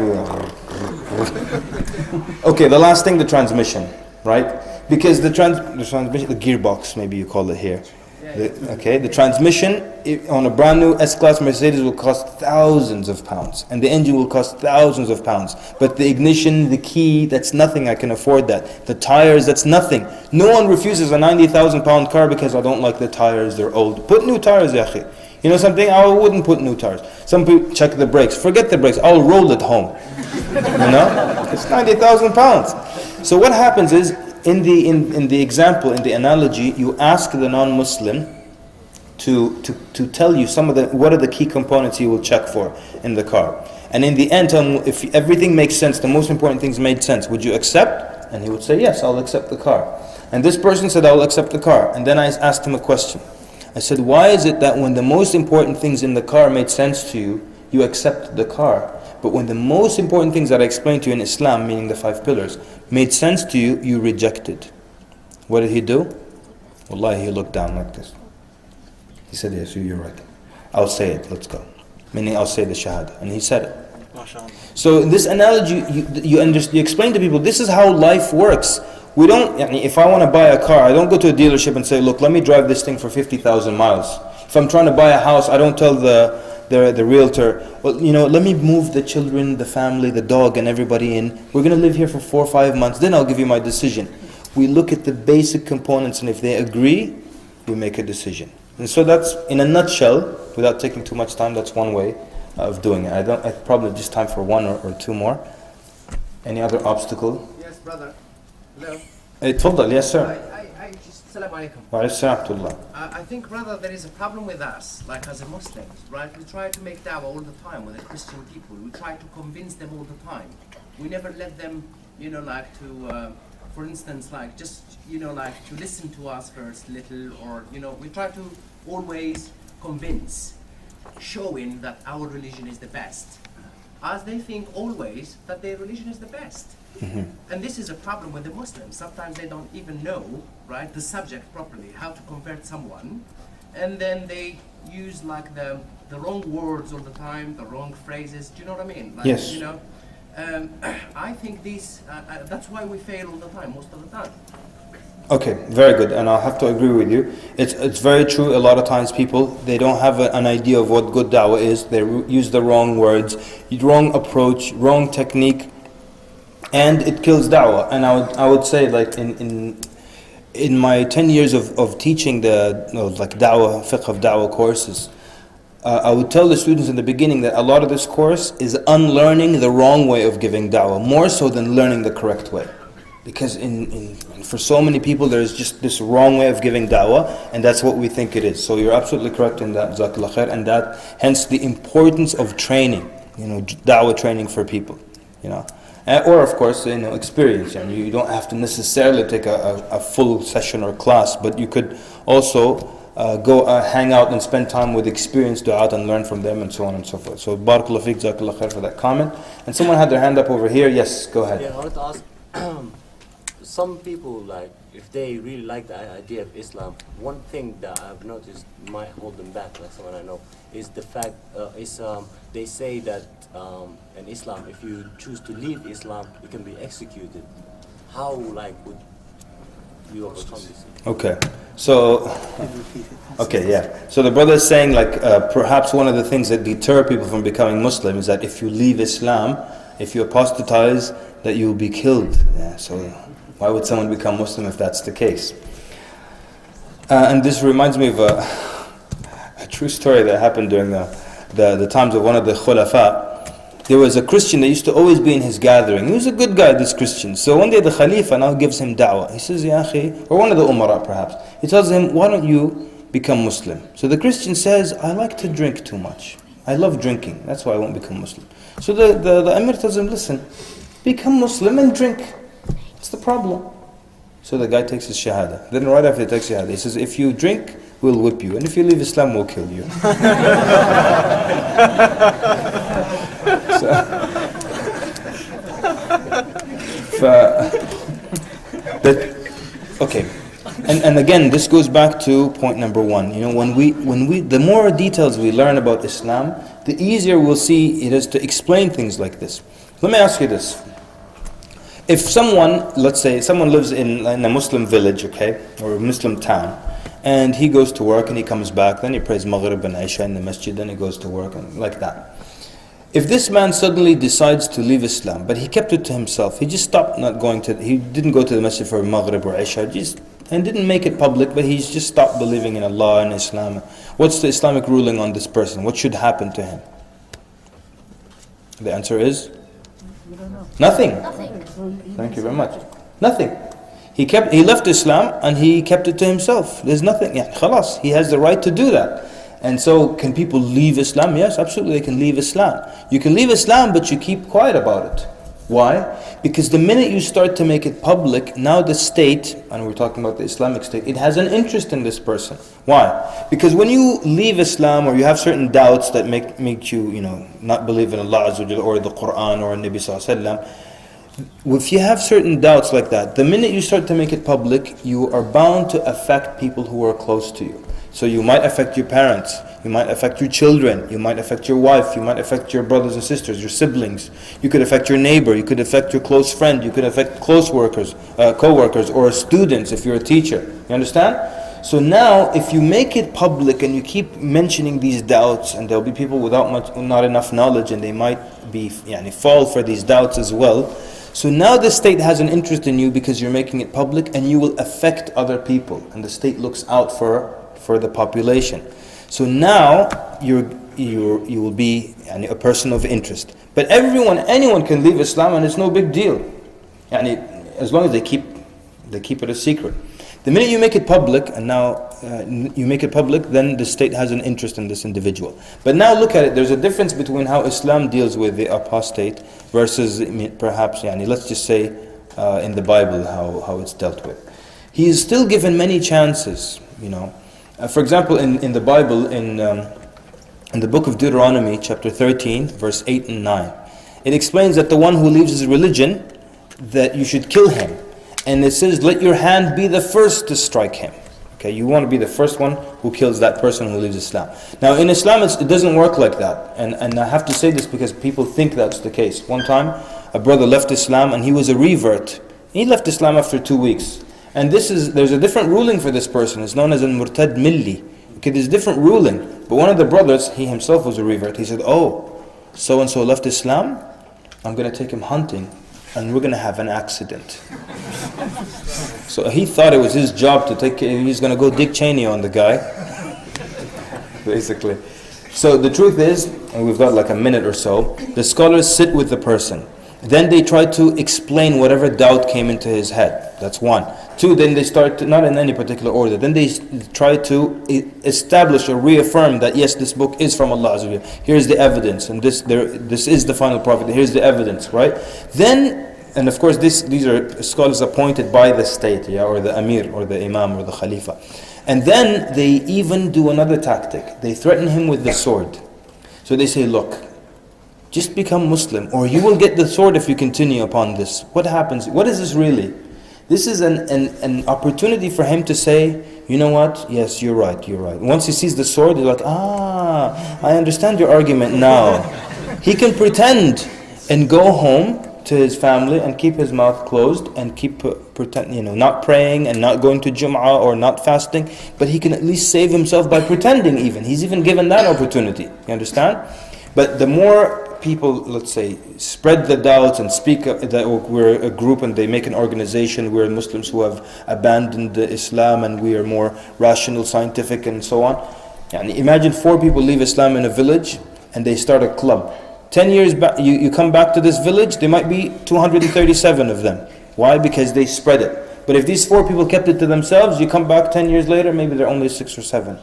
Okay, the last thing, the transmission, right? Because the transmission, the gearbox, maybe you call it here. The transmission on a brand new S-Class Mercedes will cost thousands of pounds, and the engine will cost thousands of pounds. But the ignition, the key, that's nothing. I can afford that. The tires, that's nothing. No one refuses a 90,000 pound car because I don't like the tires, they're old. Put new tires, ya akhi. You know something? I wouldn't put new tires. Some people check the brakes. Forget the brakes. I'll roll it home. You know? It's 90,000 pounds. So what happens is, in the example, in the analogy, you ask the non-Muslim to tell you what are the key components he will check for in the car. And in the end, if everything makes sense, the most important things made sense, would you accept? And he would say, yes, I'll accept the car. And this person said, I'll accept the car. And then I asked him a question. I said, why is it that when the most important things in the car made sense to you, you accept the car? But when the most important things that I explained to you in Islam, meaning the 5 pillars, made sense to you, you rejected. What did he do? Wallahi, he looked down like this. He said, yes, you're right. I'll say it, let's go. Meaning I'll say the Shahadah. And he said it. So in this analogy, you explain to people, this is how life works. We don't, if I want to buy a car, I don't go to a dealership and say, look, let me drive this thing for 50,000 miles. If I'm trying to buy a house, I don't tell the realtor, well, let me move the children, the family, the dog and everybody in. We're going to live here for 4 or 5 months, then I'll give you my decision. We look at the basic components, and if they agree, we make a decision. And so that's, in a nutshell, without taking too much time, that's one way of doing it. I probably just time for 1 or 2 more. Any other obstacle? Yes, brother. Hello. Tfaddal, yes sir. Assalamu alaikum. Wa alaykum. I think rather there is a problem with us, like as a Muslims, right? We try to make dawah all the time with the Christian people. We try to convince them all the time. We never let them, for instance, to listen to us first little, or, we try to always convince, showing that our religion is the best, as they think always that their religion is the best. Mm-hmm. And this is a problem with the Muslims. Sometimes they don't even know, right, the subject properly, how to convert someone, and then they use the wrong words all the time, the wrong phrases. Do you know what I mean? Yes. I think that's why we fail all the time, most of the time. Okay, very good, and I'll have to agree with you. It's very true. A lot of times people, they don't have an idea of what good dawah is. They use the wrong words, wrong approach, wrong technique, and it kills dawah. And I would say, like in my 10 years of teaching the dawah, fiqh of dawah courses, I would tell the students in the beginning that a lot of this course is unlearning the wrong way of giving dawah, more so than learning the correct way. Because for so many people there's just this wrong way of giving da'wah, and that's what we think it is. So you're absolutely correct in that, Jazakallah khair, and that hence the importance of training, da'wah training for people, or of course, experience. And you don't have to necessarily take a full session or class, but you could also go hang out and spend time with experienced du'at and learn from them and so on and so forth. So barakallahu feek, jazakallah khair for that comment. And someone had their hand up over here. Yes, go ahead. Yeah, I wanted to ask, some people, like, if they really like the idea of Islam, one thing that I've noticed might hold them back, like someone I know, is the fact, they say that in Islam, if you choose to leave Islam, you can be executed. How, would you overcome this? Okay, so the brother is saying, perhaps one of the things that deter people from becoming Muslim is that if you leave Islam, if you apostatize, that you will be killed. Yeah, so why would someone become Muslim if that's the case? And this reminds me of a true story that happened during the times of one of the khulafa. There was a Christian that used to always be in his gathering. He was a good guy, this Christian. So one day the Khalifa now gives him da'wah. He says, Ya akhi, or one of the umara perhaps. He tells him, why don't you become Muslim? So the Christian says, I like to drink too much. I love drinking. That's why I won't become Muslim. So the Emir tells him, listen, become Muslim and drink. What's the problem? So the guy takes his Shahadah. Then right after he takes Shahadah, he says, if you drink, we'll whip you. And if you leave Islam, we'll kill you. Okay. And again, this goes back to point number one. When we the more details we learn about Islam, the easier we'll see it is to explain things like this. Let me ask you this. If someone, let's say, someone lives in a Muslim village, okay, or a Muslim town, and he goes to work and he comes back, then he prays Maghrib and Isha in the masjid, then he goes to work, and like that. If this man suddenly decides to leave Islam, but he kept it to himself, he just stopped he didn't go to the masjid for Maghrib or Isha, and didn't make it public, but he's just stopped believing in Allah and Islam. What's the Islamic ruling on this person? What should happen to him? The answer is? Nothing. Thank you very much. Nothing. He left Islam and he kept it to himself. There's nothing. Khalas, he has the right to do that. And so, can people leave Islam? Yes, absolutely, they can leave Islam. You can leave Islam, but you keep quiet about it. Why? Because the minute you start to make it public, now the state, and we're talking about the Islamic state, it has an interest in this person. Why? Because when you leave Islam, or you have certain doubts that make you, not believe in Allah Azza wa Jalla, or the Qur'an, or Nabi Sallallahu Alaihi Wasallam, if you have certain doubts like that, the minute you start to make it public, you are bound to affect people who are close to you. So you might affect your parents, you might affect your children, you might affect your wife, you might affect your brothers and sisters, your siblings. You could affect your neighbor, you could affect your close friend, you could affect close workers, co-workers, or students if you're a teacher. You understand? So now, if you make it public and you keep mentioning these doubts, and there'll be people without not enough knowledge, and they might be fall for these doubts as well. So now the state has an interest in you because you're making it public, and you will affect other people, and the state looks out for the population. So now you will be a person of interest. But anyone can leave Islam, and it's no big deal. As long as they keep it a secret. The minute you make it public, and now you make it public, then the state has an interest in this individual. But now look at it. There's a difference between how Islam deals with the apostate versus perhaps, let's just say in the Bible how it's dealt with. He is still given many chances. For example, in the Bible, in the book of Deuteronomy, chapter 13, verse 8 and 9, it explains that the one who leaves his religion, that you should kill him. And it says, let your hand be the first to strike him. Okay, you want to be the first one who kills that person who leaves Islam. Now in Islam, it doesn't work like that. And I have to say this because people think that's the case. One time, a brother left Islam and he was a revert. He left Islam after 2 weeks. And there's a different ruling for this person. It's known as al-murtad milli. Okay, there's a different ruling. But one of the brothers, he himself was a revert. He said, so-and-so left Islam. I'm going to take him hunting. And we're going to have an accident. So he thought it was his job he's going to go Dick Cheney on the guy. Basically. So the truth is, and we've got like a minute or so, the scholars sit with the person. Then they try to explain whatever doubt came into his head. That's one. Two, then they start to, not in any particular order, then they try to establish or reaffirm that yes, this book is from Allah Azza wa Jalla. Here's the evidence, and this is the final prophet. Here's the evidence, right? Then, and of course these are scholars appointed by the state, or the Amir, or the Imam, or the Khalifa. And then they even do another tactic. They threaten him with the sword. So they say, look, just become Muslim, or you will get the sword if you continue upon this. What happens? What is this really? This is an opportunity for him to say, you know what? Yes, you're right, you're right. Once he sees the sword, he's like, I understand your argument now. He can pretend and go home to his family and keep his mouth closed and keep not praying and not going to Jum'ah or not fasting, but he can at least save himself by pretending even. He's even given that opportunity. You understand? But the more people, let's say, spread the doubts and speak that we're a group and they make an organization, we're Muslims who have abandoned Islam and we are more rational, scientific and so on. Imagine 4 people leave Islam in a village and they start a club. 10 years back, you come back to this village, there might be 237 of them. Why? Because they spread it. But if these 4 people kept it to themselves, you come back 10 years later, maybe there are only 6 or 7.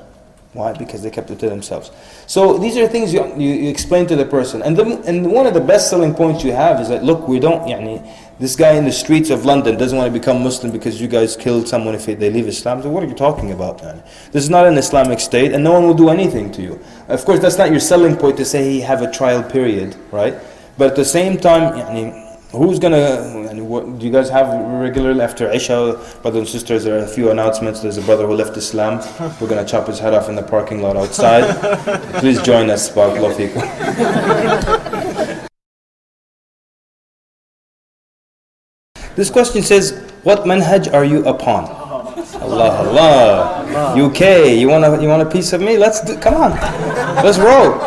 Why? Because they kept it to themselves. So these are things you explain to the person. And one of the best selling points you have is that, look, we don't, this guy in the streets of London doesn't want to become Muslim because you guys killed someone if they leave Islam. So what are you talking about, man? This is not an Islamic state and no one will do anything to you. Of course, that's not your selling point to say you have a trial period, right? But at the same time, who's gonna, do you guys have regularly after Isha, brothers and sisters, there are a few announcements. There's a brother who left Islam. We're gonna chop his head off in the parking lot outside. Please join us, barakallahu feekum. This question says, what manhaj are you upon? Allah. UK, you want a piece of me? Come on, let's roll.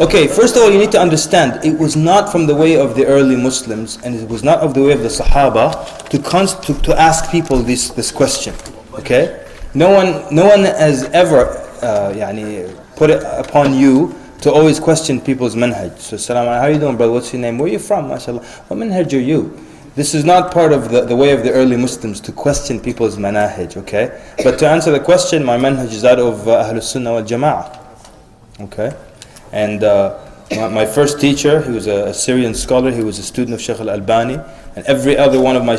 Okay, first of all, you need to understand, it was not from the way of the early Muslims, and it was not of the way of the Sahaba to ask people this question. Okay, no one has ever put it upon you to always question people's manhaj. So, salam, how are you doing, brother? What's your name? Where are you from? MashaAllah. What manhaj are you? This is not part of the way of the early Muslims to question people's manhaj, okay? But to answer the question, my manhaj is that of Ahlus Sunnah wal Jama'ah, okay? And my first teacher, he was a Syrian scholar, he was a student of Shaykh Al-Albani, and every other one of my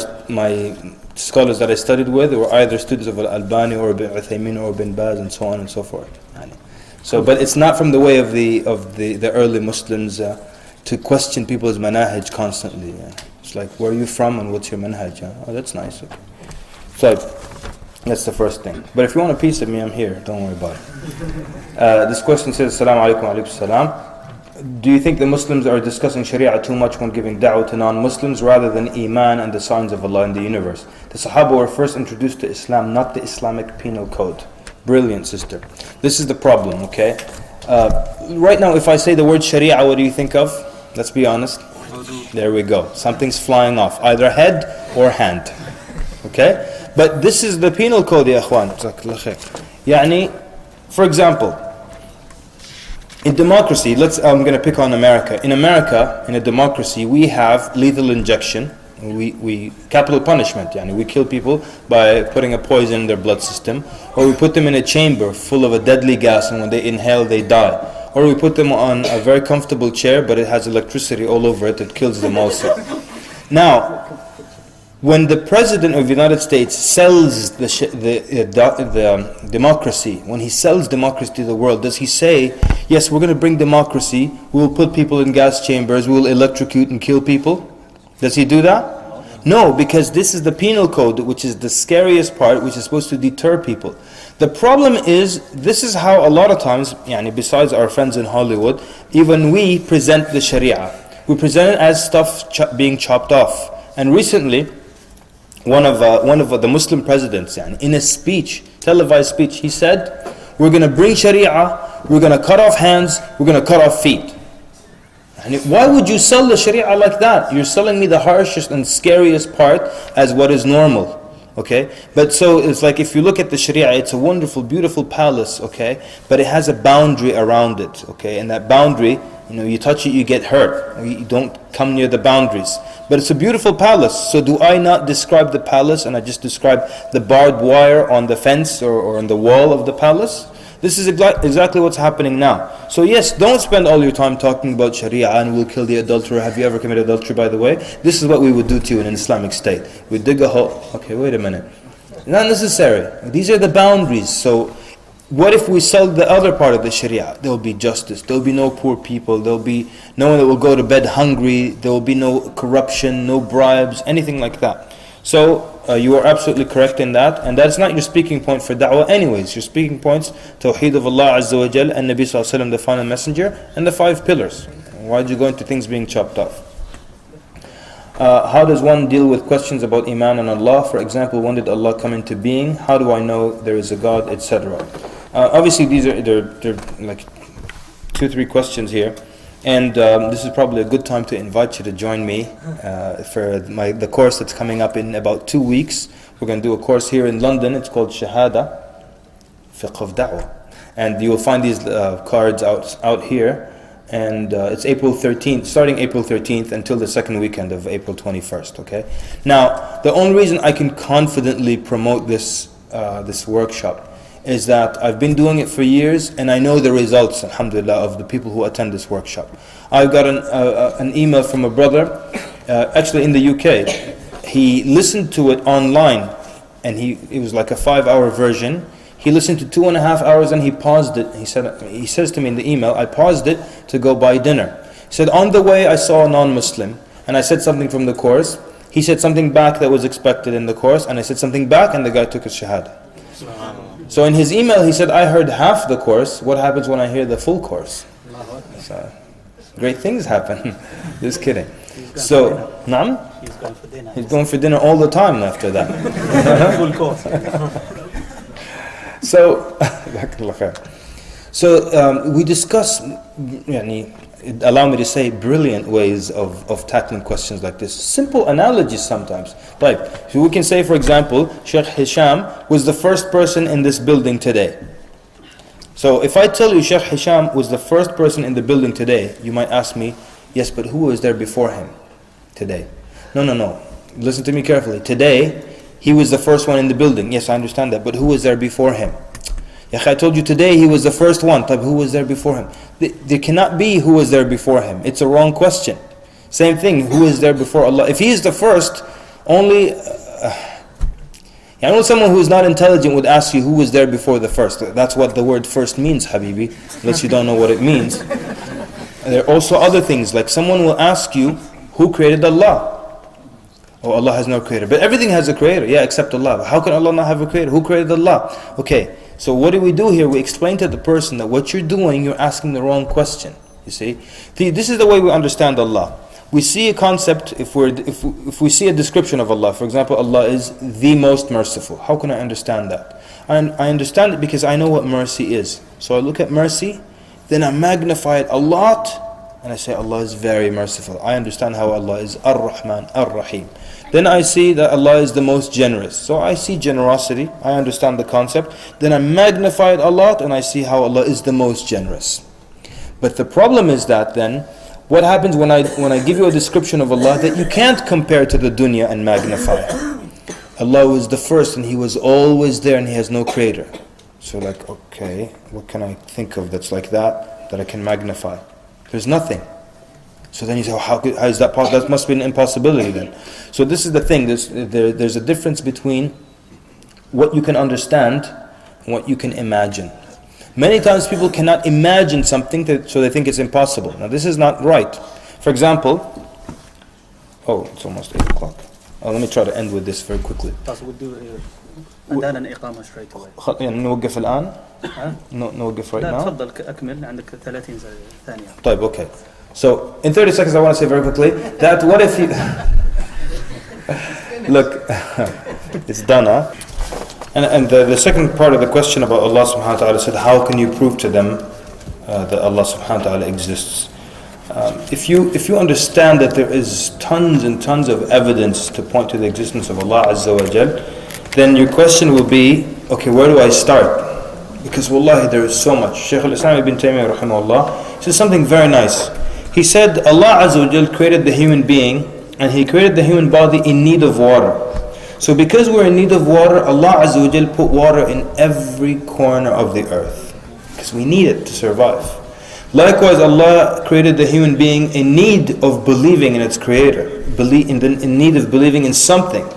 scholars that I studied with were either students of Al-Albani or Ibn Uthaymin or Ibn Baz and so on and so forth. So, but it's not from the way of the early Muslims to question people's manhaj constantly. It's like, where are you from and what's your manhaj? Oh, that's nice. Okay. So that's the first thing. But if you want a piece of me, I'm here. Don't worry about it. This question says, Assalamu alaikum wa alaikum salam. Do you think the Muslims are discussing Sharia too much when giving da'wah to non-Muslims rather than Iman and the signs of Allah in the universe? The Sahaba were first introduced to Islam, not the Islamic penal code. Brilliant, sister. This is the problem, okay? Right now, if I say the word Sharia, what do you think of? Let's be honest. There we go. Something's flying off, either head or hand. Okay? But this is the penal code, ya akhwan. For example, in democracy, I'm going to pick on America. In America, in a democracy, we have lethal injection. We capital punishment. We kill people by putting a poison in their blood system, or we put them in a chamber full of a deadly gas, and when they inhale, they die. Or we put them on a very comfortable chair, but it has electricity all over it that kills them also. Now, when the President of the United States sells the democracy, when he sells democracy to the world, does he say, yes, we're going to bring democracy, we will put people in gas chambers, we will electrocute and kill people? Does he do that? No, because this is the penal code, which is the scariest part, which is supposed to deter people. The problem is, this is how a lot of times, besides our friends in Hollywood, even we present the Sharia. We present it as stuff being chopped off. And recently, one of the Muslim presidents, in a speech, televised speech, he said, we're going to bring Sharia, we're going to cut off hands, we're going to cut off feet. And why would you sell the Sharia like that? You're selling me the harshest and scariest part as what is normal. Okay, but so it's like, if you look at the Sharia, it's a wonderful, beautiful palace, okay, but it has a boundary around it, okay, and that boundary You touch it, you get hurt. You don't come near the boundaries. But it's a beautiful palace. So do I not describe the palace and I just describe the barbed wire on the fence or on the wall of the palace? This is exactly what's happening now. So yes, don't spend all your time talking about Sharia and we'll kill the adulterer. Have you ever committed adultery, by the way? This is what we would do to you in an Islamic state. We dig a hole. Okay, wait a minute. Not necessary. These are the boundaries. So what if we sell the other part of the Sharia? There will be justice. There will be no poor people. There will be no one that will go to bed hungry. There will be no corruption, no bribes, anything like that. So you are absolutely correct in that. And that's not your speaking point for da'wah anyways. Your speaking points, Tawheed of Allah Azza wa Jal and Nabi Sallallahu Alaihi Wasallam, the final messenger, and the 5 pillars. Why did you go into things being chopped off? How does one deal with questions about Iman and Allah? For example, when did Allah come into being? How do I know there is a God, etc.? Obviously, they're like 2-3 questions here, and this is probably a good time to invite you to join me for the course that's coming up in about 2 weeks. We're going to do a course here in London. It's called Shahadah, Fiqh of Dawah, and you will find these cards out here. And it's April 13th, starting April 13th until the second weekend of April 21st. Okay. Now, the only reason I can confidently promote this workshop is that I've been doing it for years and I know the results, alhamdulillah, of the people who attend this workshop. I got an email from a brother, actually in the UK. He listened to it online and it was like a 5-hour version. He listened to 2.5 hours and he paused it. He says to me in the email, I paused it to go buy dinner. He said, on the way I saw a non-Muslim and I said something from the course. He said something back that was expected in the course and I said something back and the guy took his shahada. So in his email he said, I heard half the course. What happens when I hear the full course? So, great things happen. Just kidding. So, Naam? He's going for dinner. He's going for dinner all the time after that. Full course. So we discuss, allow me to say, brilliant ways of tackling questions like this. Simple analogies sometimes. Right. So we can say, for example, Shaykh Hisham was the first person in this building today. So if I tell you Shaykh Hisham was the first person in the building today, you might ask me, yes, but who was there before him today? No. Listen to me carefully. Today, he was the first one in the building. Yes, I understand that. But who was there before him? I told you today he was the first one. Who was there before him? There cannot be who was there before him. It's a wrong question. Same thing, who is there before Allah? If he is the first, only... I know someone who is not intelligent would ask you who was there before the first. That's what the word first means, Habibi. Unless you don't know what it means. There are also other things, like someone will ask you, who created Allah? Oh, Allah has no creator. But everything has a creator, except Allah. How can Allah not have a creator? Who created Allah? Okay, so what do we do here? We explain to the person that what you're doing, you're asking the wrong question. You see? This is the way we understand Allah. We see a concept, if we see a description of Allah, for example, Allah is the most merciful. How can I understand that? I understand it because I know what mercy is. So I look at mercy, then I magnify it a lot, and I say Allah is very merciful. I understand how Allah is Ar-Rahman, Ar-Rahim. Then I see that Allah is the most generous. So I see generosity, I understand the concept. Then I magnify it a lot and I see how Allah is the most generous. But the problem is that then, what happens when I give you a description of Allah that you can't compare to the dunya and magnify? Allah was the first and He was always there and He has no creator. So like, okay, what can I think of that's like that I can magnify? There's nothing. So then you say, how is that possible? That must be an impossibility then. So this is the thing, there's a difference between what you can understand and what you can imagine. Many times people cannot imagine something, so they think it's impossible. Now this is not right. For example, it's almost 8 o'clock. Let me try to end with this very quickly. We'll do أذان إقامة straight away. نوقف الآن؟ نوقف right now? لا تفضل أكمل عندك 30 ثانية. طيب, okay. So, in 30 seconds I want to say very quickly that what if you... Look, it's done, huh? And the second part of the question about Allah subhanahu wa ta'ala said, how can you prove to them that Allah subhanahu wa ta'ala exists? If you understand that there is tons and tons of evidence to point to the existence of Allah Azza wa Jal, then your question will be, okay, where do I start? Because wallahi, there is so much. Shaykh al-Islam ibn Taymiyyah rahimahullah says something very nice. He said Allah Azza wa Jal created the human being, and He created the human body in need of water. So because we're in need of water, Allah Azza wa Jal put water in every corner of the earth. Because we need it to survive. Likewise, Allah created the human being in need of believing in its creator. In need of believing in something.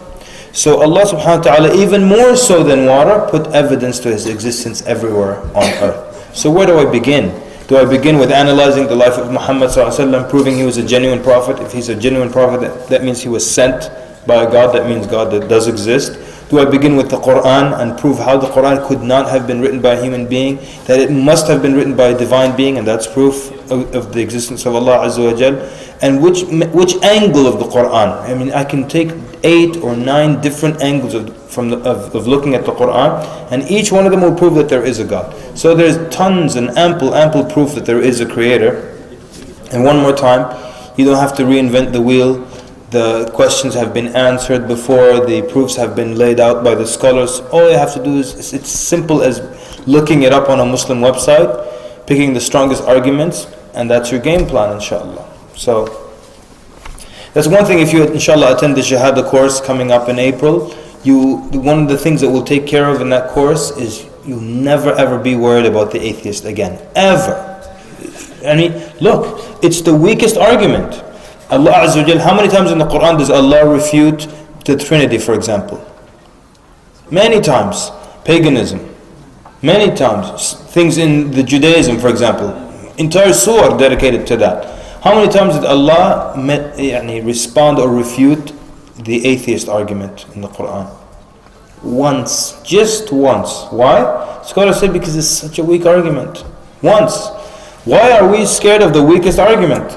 So Allah subhanahu wa ta'ala, even more so than water, put evidence to His existence everywhere on earth. So where do I begin? Do I begin with analyzing the life of Muhammad sallallahu alaihi wasallam, proving he was a genuine prophet? If he's a genuine prophet, that means he was sent by a God, that means God that does exist. Do I begin with the Qur'an and prove how the Qur'an could not have been written by a human being, that it must have been written by a divine being, and that's proof of the existence of Allah Azza wa Jal? And which angle of the Qur'an? I mean, I can take 8 or 9 different angles of looking at the Qur'an, and each one of them will prove that there is a God. So there's tons and ample proof that there is a creator. And one more time, you don't have to reinvent the wheel. The questions have been answered before, the proofs have been laid out by the scholars. All you have to do is, it's simple as looking it up on a Muslim website, picking the strongest arguments, and that's your game plan, inshallah. So that's one thing. If you inshallah attend the Shahadah course coming up in April, one of the things that we'll take care of in that course is you'll never ever be worried about the atheist again, ever. I mean, look, it's the weakest argument. Allah Azza wa Jal, how many times in the Qur'an does Allah refute the Trinity, for example? Many times. Paganism. Many times. Things in the Judaism, for example. Entire surah dedicated to that. How many times did Allah respond or refute the atheist argument in the Qur'an? Once. Just once. Why? Scholars say because it's such a weak argument. Once. Why are we scared of the weakest argument?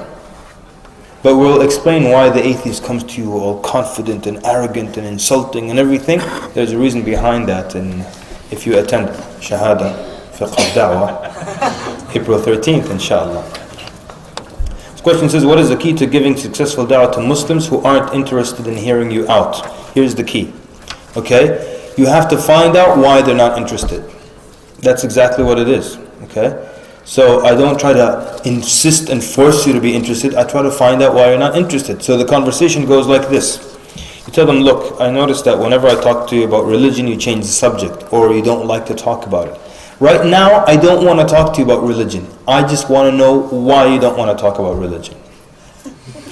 But we'll explain why the atheist comes to you all confident and arrogant and insulting and everything. There's a reason behind that. And if you attend Shahadah, Fiqh al-Dawah, April 13th, inshallah. This question says, what is the key to giving successful da'wah to Muslims who aren't interested in hearing you out? Here's the key. Okay? You have to find out why they're not interested. That's exactly what it is. Okay? So I don't try to insist and force you to be interested. I try to find out why you're not interested. So the conversation goes like this. You tell them, look, I noticed that whenever I talk to you about religion, you change the subject, or you don't like to talk about it. Right now, I don't want to talk to you about religion. I just want to know why you don't want to talk about religion.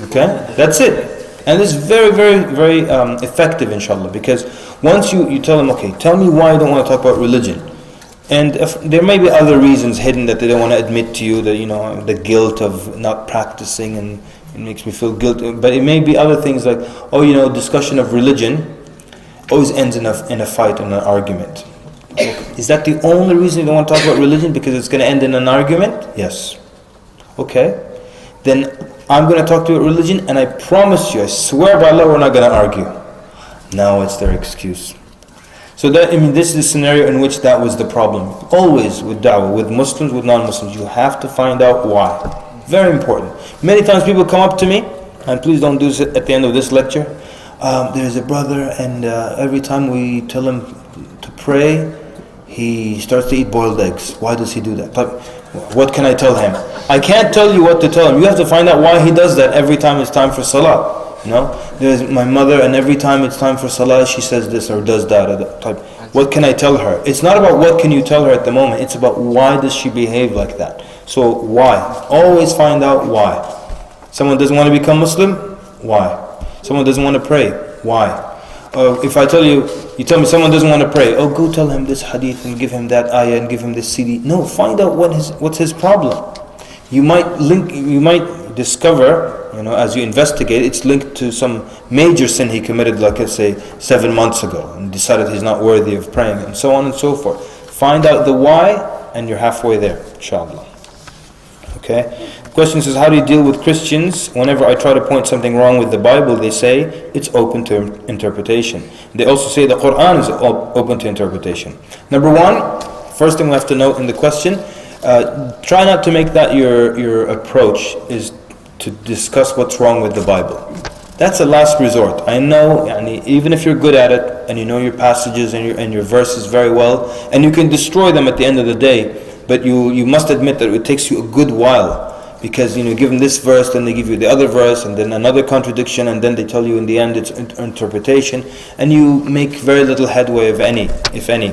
Okay? That's it. And this is very, very, very effective, inshallah, because once you tell them, okay, tell me why you don't want to talk about religion. And there may be other reasons hidden that they don't want to admit to you, that the guilt of not practicing, and it makes me feel guilty. But it may be other things like, discussion of religion always ends in a fight and an argument. Is that the only reason you don't want to talk about religion? Because it's going to end in an argument? Yes. Okay. Then I'm going to talk to you about religion, and I promise you, I swear by Allah, we're not going to argue. Now it's their excuse. So this is a scenario in which that was the problem. Always with da'wah, with Muslims, with non-Muslims, you have to find out why. Very important. Many times people come up to me, and please don't do this at the end of this lecture. There's a brother, and every time we tell him to pray, he starts to eat boiled eggs. Why does he do that? But what can I tell him? I can't tell you what to tell him. You have to find out why he does that every time it's time for salah. There's my mother, and every time it's time for salah, she says this or does that or that type. What can I tell her? It's not about what can you tell her at the moment. It's about why does she behave like that. So why? Always find out why. Someone doesn't want to become Muslim? Why? Someone doesn't want to pray? Why? If I tell you tell me someone doesn't want to pray. Go tell him this hadith and give him that ayah and give him this CD. No, find out what's his problem. You might discover, as you investigate, it's linked to some major sin he committed, like let's say 7 months ago, and decided he's not worthy of praying, and so on and so forth. Find out the why, and you're halfway there, inshallah. Okay? The question says, how do you deal with Christians? Whenever I try to point something wrong with the Bible, they say it's open to interpretation. They also say the Qur'an is open to interpretation. Number one, first thing we have to note in the question, try not to make that your approach, is to discuss what's wrong with the Bible. That's a last resort. I know, yani, even if you're good at it and you know your passages and your verses very well, and you can destroy them at the end of the day, but you must admit that it takes you a good while, because you give them this verse, then they give you the other verse, and then another contradiction, and then they tell you in the end it's interpretation, and you make very little headway of any, if any.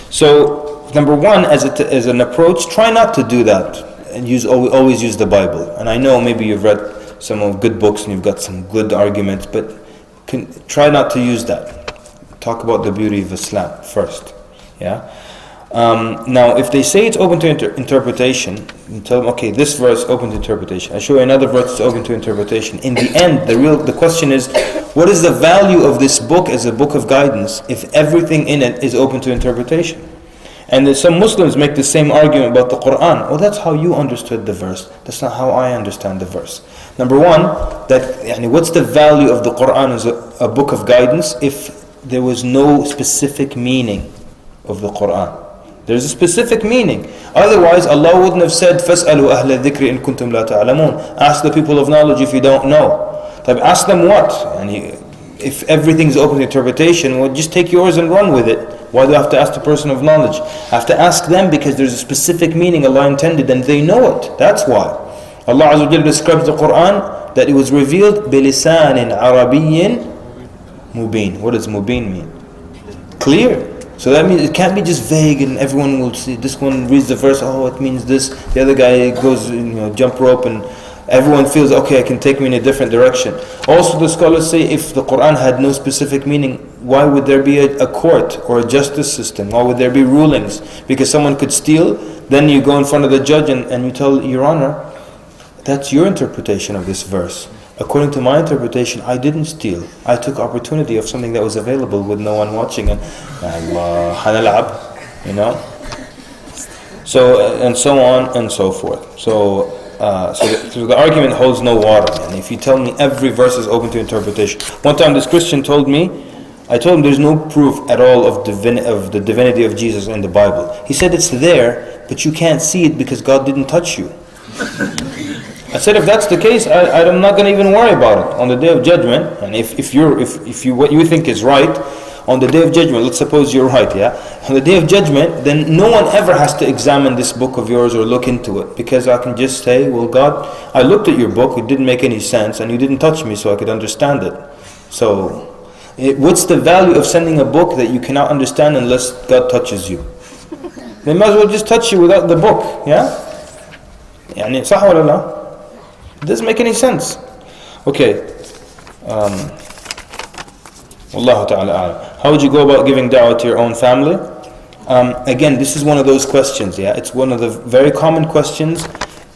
So number one, as an approach, try not to do that, and always use the Bible. And I know maybe you've read some of good books and you've got some good arguments, but try not to use that. Talk about the beauty of Islam first. Yeah. Now, if they say it's open to interpretation, you tell them, okay, this verse open to interpretation. I show you another verse that's open to interpretation. In the end, the question is, what is the value of this book as a book of guidance if everything in it is open to interpretation? And then some Muslims make the same argument about the Qur'an. Oh, that's how you understood the verse. That's not how I understand the verse. Number one, what's the value of the Qur'an as a book of guidance if there was no specific meaning of the Qur'an? There's a specific meaning. Otherwise, Allah wouldn't have said, فَاسْأَلُوا أَهْلَ الذِّكْرِ إِن كُنْتُمْ لَا تَعْلَمُونَ. Ask the people of knowledge if you don't know. Ask them what? If everything's open to interpretation, well, just take yours and run with it. Why do I have to ask the person of knowledge? I have to ask them because there's a specific meaning Allah intended and they know it. That's why. Allah Azza wa Jalla describes the Qur'an that it was revealed بِلِسَانٍ عَرَبِيٍّ مُبِينٍ. What does mubin mean? Clear. So that means it can't be just vague and everyone will see. This one reads the verse, oh, it means this. The other guy goes, jump rope, and everyone feels, okay, I can take me in a different direction. Also, the scholars say if the Qur'an had no specific meaning, why would there be a court or a justice system? Why would there be rulings? Because someone could steal, then you go in front of the judge and you tell, Your Honor, that's your interpretation of this verse. According to my interpretation, I didn't steal. I took opportunity of something that was available with no one watching, and Allah hanalab, So and so on and so forth. So the argument holds no water. And if you tell me every verse is open to interpretation, one time this Christian told me, I told him there's no proof at all of the divinity of Jesus in the Bible. He said it's there, but you can't see it because God didn't touch you. I said, if that's the case, I'm not going to even worry about it on the day of judgment. And if what you think is right on the day of judgment, let's suppose you're right, yeah. On the day of judgment, then no one ever has to examine this book of yours or look into it, because I can just say, well, God, I looked at your book, it didn't make any sense, and you didn't touch me, so I could understand it. So, what's the value of sending a book that you cannot understand unless God touches you? They might as well just touch you without the book, yeah. يعني صح ولا لا? It doesn't make any sense. Okay. Wallahu ta'ala a'lam. How would you go about giving da'wah to your own family? Again, this is one of those questions, yeah? It's one of the very common questions,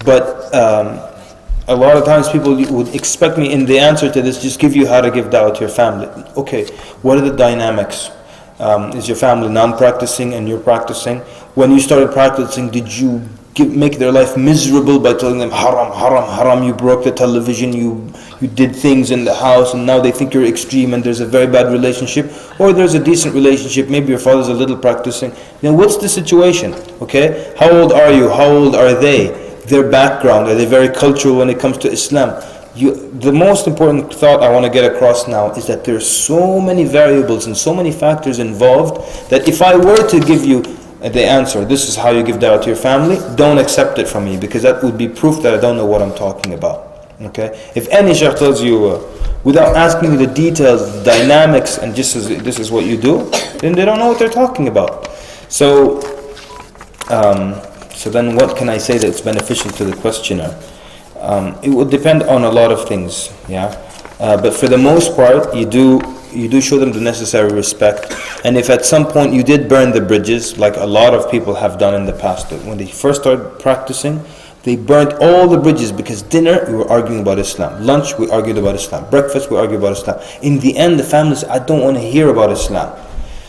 but a lot of times people would expect me in the answer to this, just give you how to give da'wah to your family. Okay, what are the dynamics? Is your family non-practicing and you're practicing? When you started practicing, did you make their life miserable by telling them haram, haram, haram, you broke the television, you did things in the house, and now they think you're extreme and there's a very bad relationship? Or there's a decent relationship, maybe your father's a little practicing. Then what's the situation? Okay, how old are you? How old are they? Their background, are they very cultural when it comes to Islam? The most important thought I want to get across now is that there's so many variables and so many factors involved that if I were to give you the answer, this is how you give da'wah to your family, don't accept it from me, because that would be proof that I don't know what I'm talking about. Okay? If any shaykh tells you without asking you the details, the dynamics, and this is what you do, then they don't know what they're talking about. So then what can I say that's beneficial to the questioner? It would depend on a lot of things, yeah. But for the most part, you do show them the necessary respect. And if at some point you did burn the bridges, like a lot of people have done in the past, that when they first started practicing, they burnt all the bridges, because dinner, we were arguing about Islam. Lunch, we argued about Islam. Breakfast, we argued about Islam. In the end, the family said, I don't want to hear about Islam.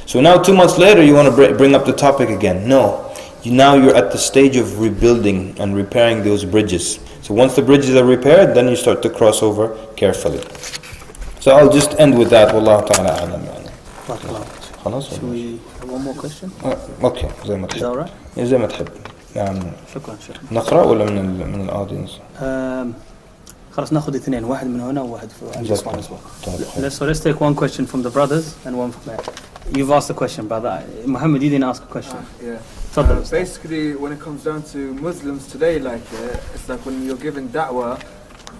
So now 2 months later, you want to bring up the topic again. No. Now you're at the stage of rebuilding and repairing those bridges. So once the bridges are repaired, then you start to cross over carefully. So I'll just end with that. Wallahu ta'ala a'lam. Should we have one more question? Okay. زي ما Is that تحب. alright? زي ما تحب. شكرا شيخ. نقرأ ولا من الأودينس؟ خلاص ناخذ اثنين واحد من هنا وواحد في this one as well. طيب. So let's take one question from the brothers and one from there. You've asked a question, brother. Muhammad, you didn't ask a question. Yeah. تفضل. Basically, when it comes down to Muslims today, like it's like when you're giving da'wah,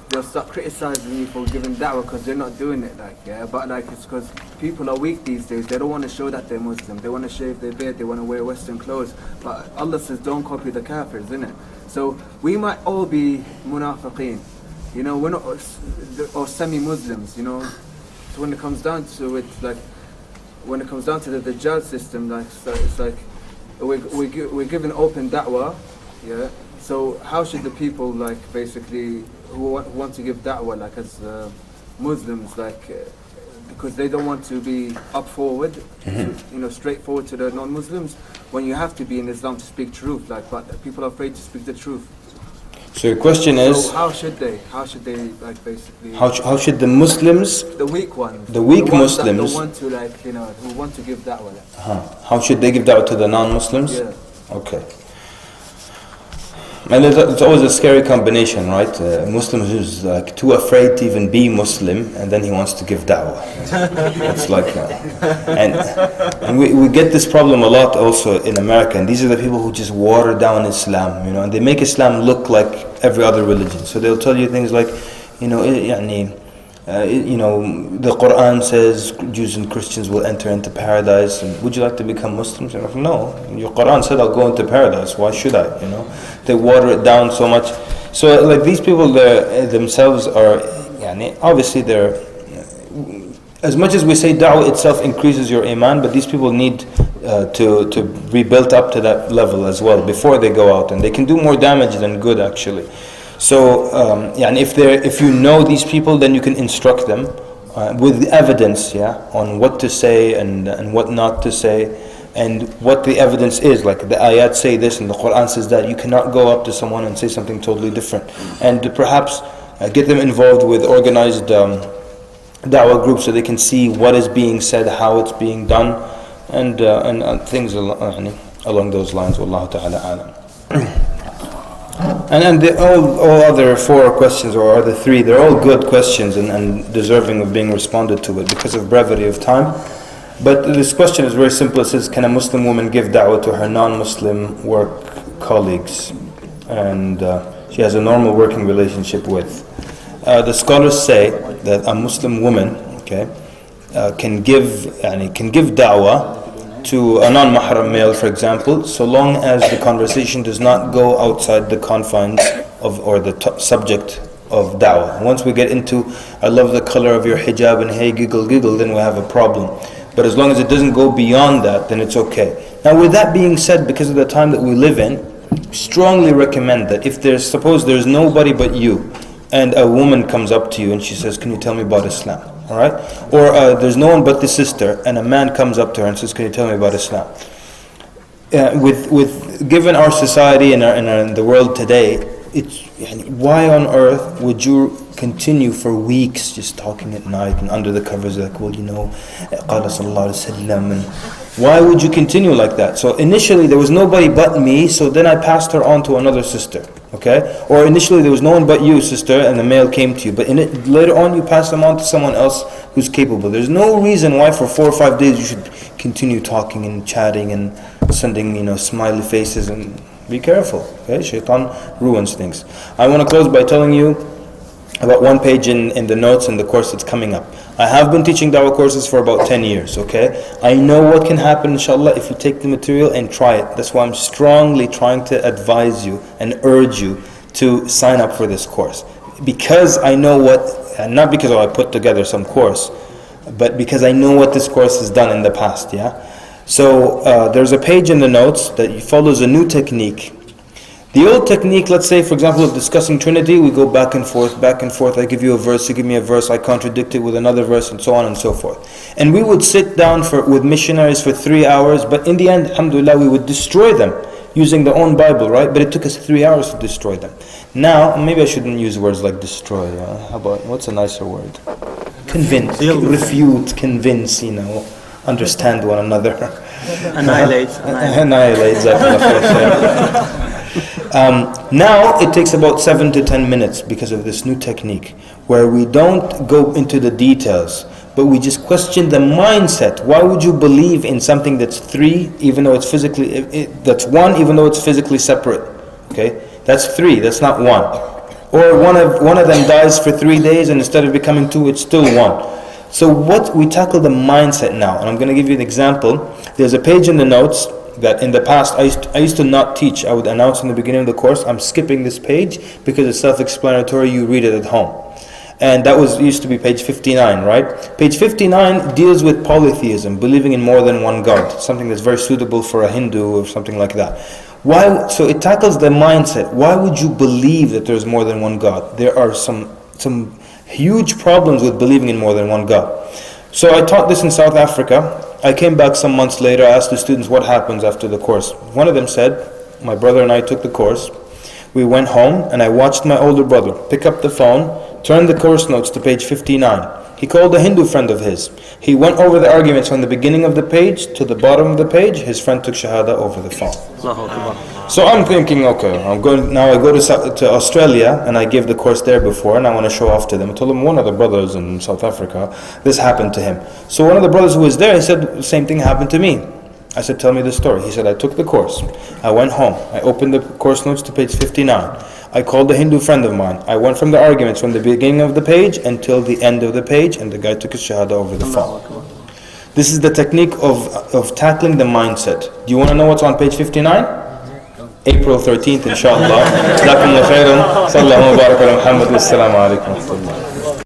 they'll start criticizing you for giving da'wah because they're not doing it, like, yeah. But like it's because people are weak these days. They don't want to show that they're Muslim. They want to shave their beard. They want to wear Western clothes. But Allah says, don't copy the kafirs, innit? So we might all be munafiqeen, you know. We're not or semi-Muslims, you know. So when it comes down to it, like when it comes down to the Dajjal system, like so it's like we're given open da'wah, yeah. So how should the people, like, basically who want to give da'wah, like as Muslims, like because they don't want to be up forward, you know, straightforward to the non-Muslims, when you have to be in Islam to speak truth, like, but people are afraid to speak the truth. So your question is, so how should they like basically how should the Muslims, the weak ones, the weak ones that Muslims, don't want to, like, you know, who want to give da'wah, like. how should they give da'wah to the non-Muslims? Yeah. Okay. And it's always a scary combination, right? Muslim who's like too afraid to even be Muslim, and then he wants to give da'wah. It's like, and we get this problem a lot also in America. And these are the people who just water down Islam, you know, and they make Islam look like every other religion. So they'll tell you things like, you know, the Qur'an says Jews and Christians will enter into paradise, and would you like to become Muslims? Like, no, your Qur'an said I'll go into paradise, why should I, you know? They water it down so much. So like these people themselves are, obviously they're, as much as we say da'wah itself increases your iman, but these people need to be built up to that level as well before they go out, and they can do more damage than good actually. So, if you know these people, then you can instruct them with evidence, on what to say and what not to say, and what the evidence is. Like the ayat say this and the Qur'an says that. You cannot go up to someone and say something totally different. And perhaps get them involved with organized da'wah groups so they can see what is being said, how it's being done, and things along those lines. Wallahu ta'ala alam. And all other four questions, or other three, they're all good questions and deserving of being responded to, but because of brevity of time. But this question is very simple. It says, can a Muslim woman give da'wah to her non-Muslim work colleagues? And she has a normal working relationship with. The scholars say that a Muslim woman, can give da'wah to a non-mahram male, for example, so long as the conversation does not go outside the confines of, or the subject of da'wah. Once we get into, I love the color of your hijab and hey giggle giggle, then we have a problem. But as long as it doesn't go beyond that, then it's okay. Now with that being said, because of the time that we live in, strongly recommend that if suppose there's nobody but you, and a woman comes up to you and she says, can you tell me about Islam? Alright? Or there's no one but the sister, and a man comes up to her and says, can you tell me about Islam? Given our society and the world today, why on earth would you continue for weeks just talking at night and under the covers like, well, qala sallallahu alayhi wa sallam, and why would you continue like that? So initially there was nobody but me, so then I passed her on to another sister, or initially there was no one but you, sister, and the male came to you, but later on you pass them on to someone else who's capable. There's no reason why for 4 or 5 days you should continue talking and chatting and sending smiley faces, and be careful, Shaitan ruins things. I want to close by telling you about one page in the notes in the course that's coming up. I have been teaching dawah courses for about 10 years, I know what can happen, inshallah, if you take the material and try it. That's why I'm strongly trying to advise you and urge you to sign up for this course. Because I know and not because I put together some course, but because I know what this course has done in the past, So there's a page in the notes that follows a new technique. The old technique, let's say, for example, of discussing Trinity, we go back and forth. I give you a verse, you give me a verse, I contradict it with another verse, and so on and so forth. And we would sit down with missionaries for 3 hours, but in the end, alhamdulillah, we would destroy them using their own Bible, right? But it took us 3 hours to destroy them. Now, maybe I shouldn't use words like destroy. How about, what's a nicer word? Convince, refute, convince, understand one another. Annihilate. Annihilate, exactly. Now it takes about 7 to 10 minutes because of this new technique, where we don't go into the details, but we just question the mindset. Why would you believe in something that's three, even though it's physically, that's one, even though it's physically separate? Okay, that's three, that's not one. Or one of them dies for 3 days, and instead of becoming two, it's still one. So what we tackle the mindset now, and I'm going to give you an example. There's a page in the notes that in the past I used to not teach. I would announce in the beginning of the course, I'm skipping this page because it's self-explanatory, you read it at home. And that used to be page 59, right? Page 59 deals with polytheism, believing in more than one God, something that's very suitable for a Hindu or something like that. Why? So it tackles the mindset. Why would you believe that there's more than one God? There are some huge problems with believing in more than one God. So I taught this in South Africa. I came back some months later, I asked the students what happens after the course. One of them said, my brother and I took the course. We went home and I watched my older brother pick up the phone, turn the course notes to page 59. He called a Hindu friend of his. He went over the arguments from the beginning of the page to the bottom of the page. His friend took Shahada over the phone. So I'm thinking, okay, I go to Australia and I give the course there before, and I want to show off to them. I told them one of the brothers in South Africa, this happened to him. So one of the brothers who was there, he said, the same thing happened to me. I said, tell me the story. He said, I took the course. I went home. I opened the course notes to page 59. I called a Hindu friend of mine. I went from the arguments from the beginning of the page until the end of the page, and the guy took his Shahada over the phone. This is the technique of tackling the mindset. Do you want to know what's on page 59? April 13th, inshaAllah. Jazakumullah khairan. Sallallahu wa barak ala Muhammad. Wassalamu alaikum wa rahmatullah.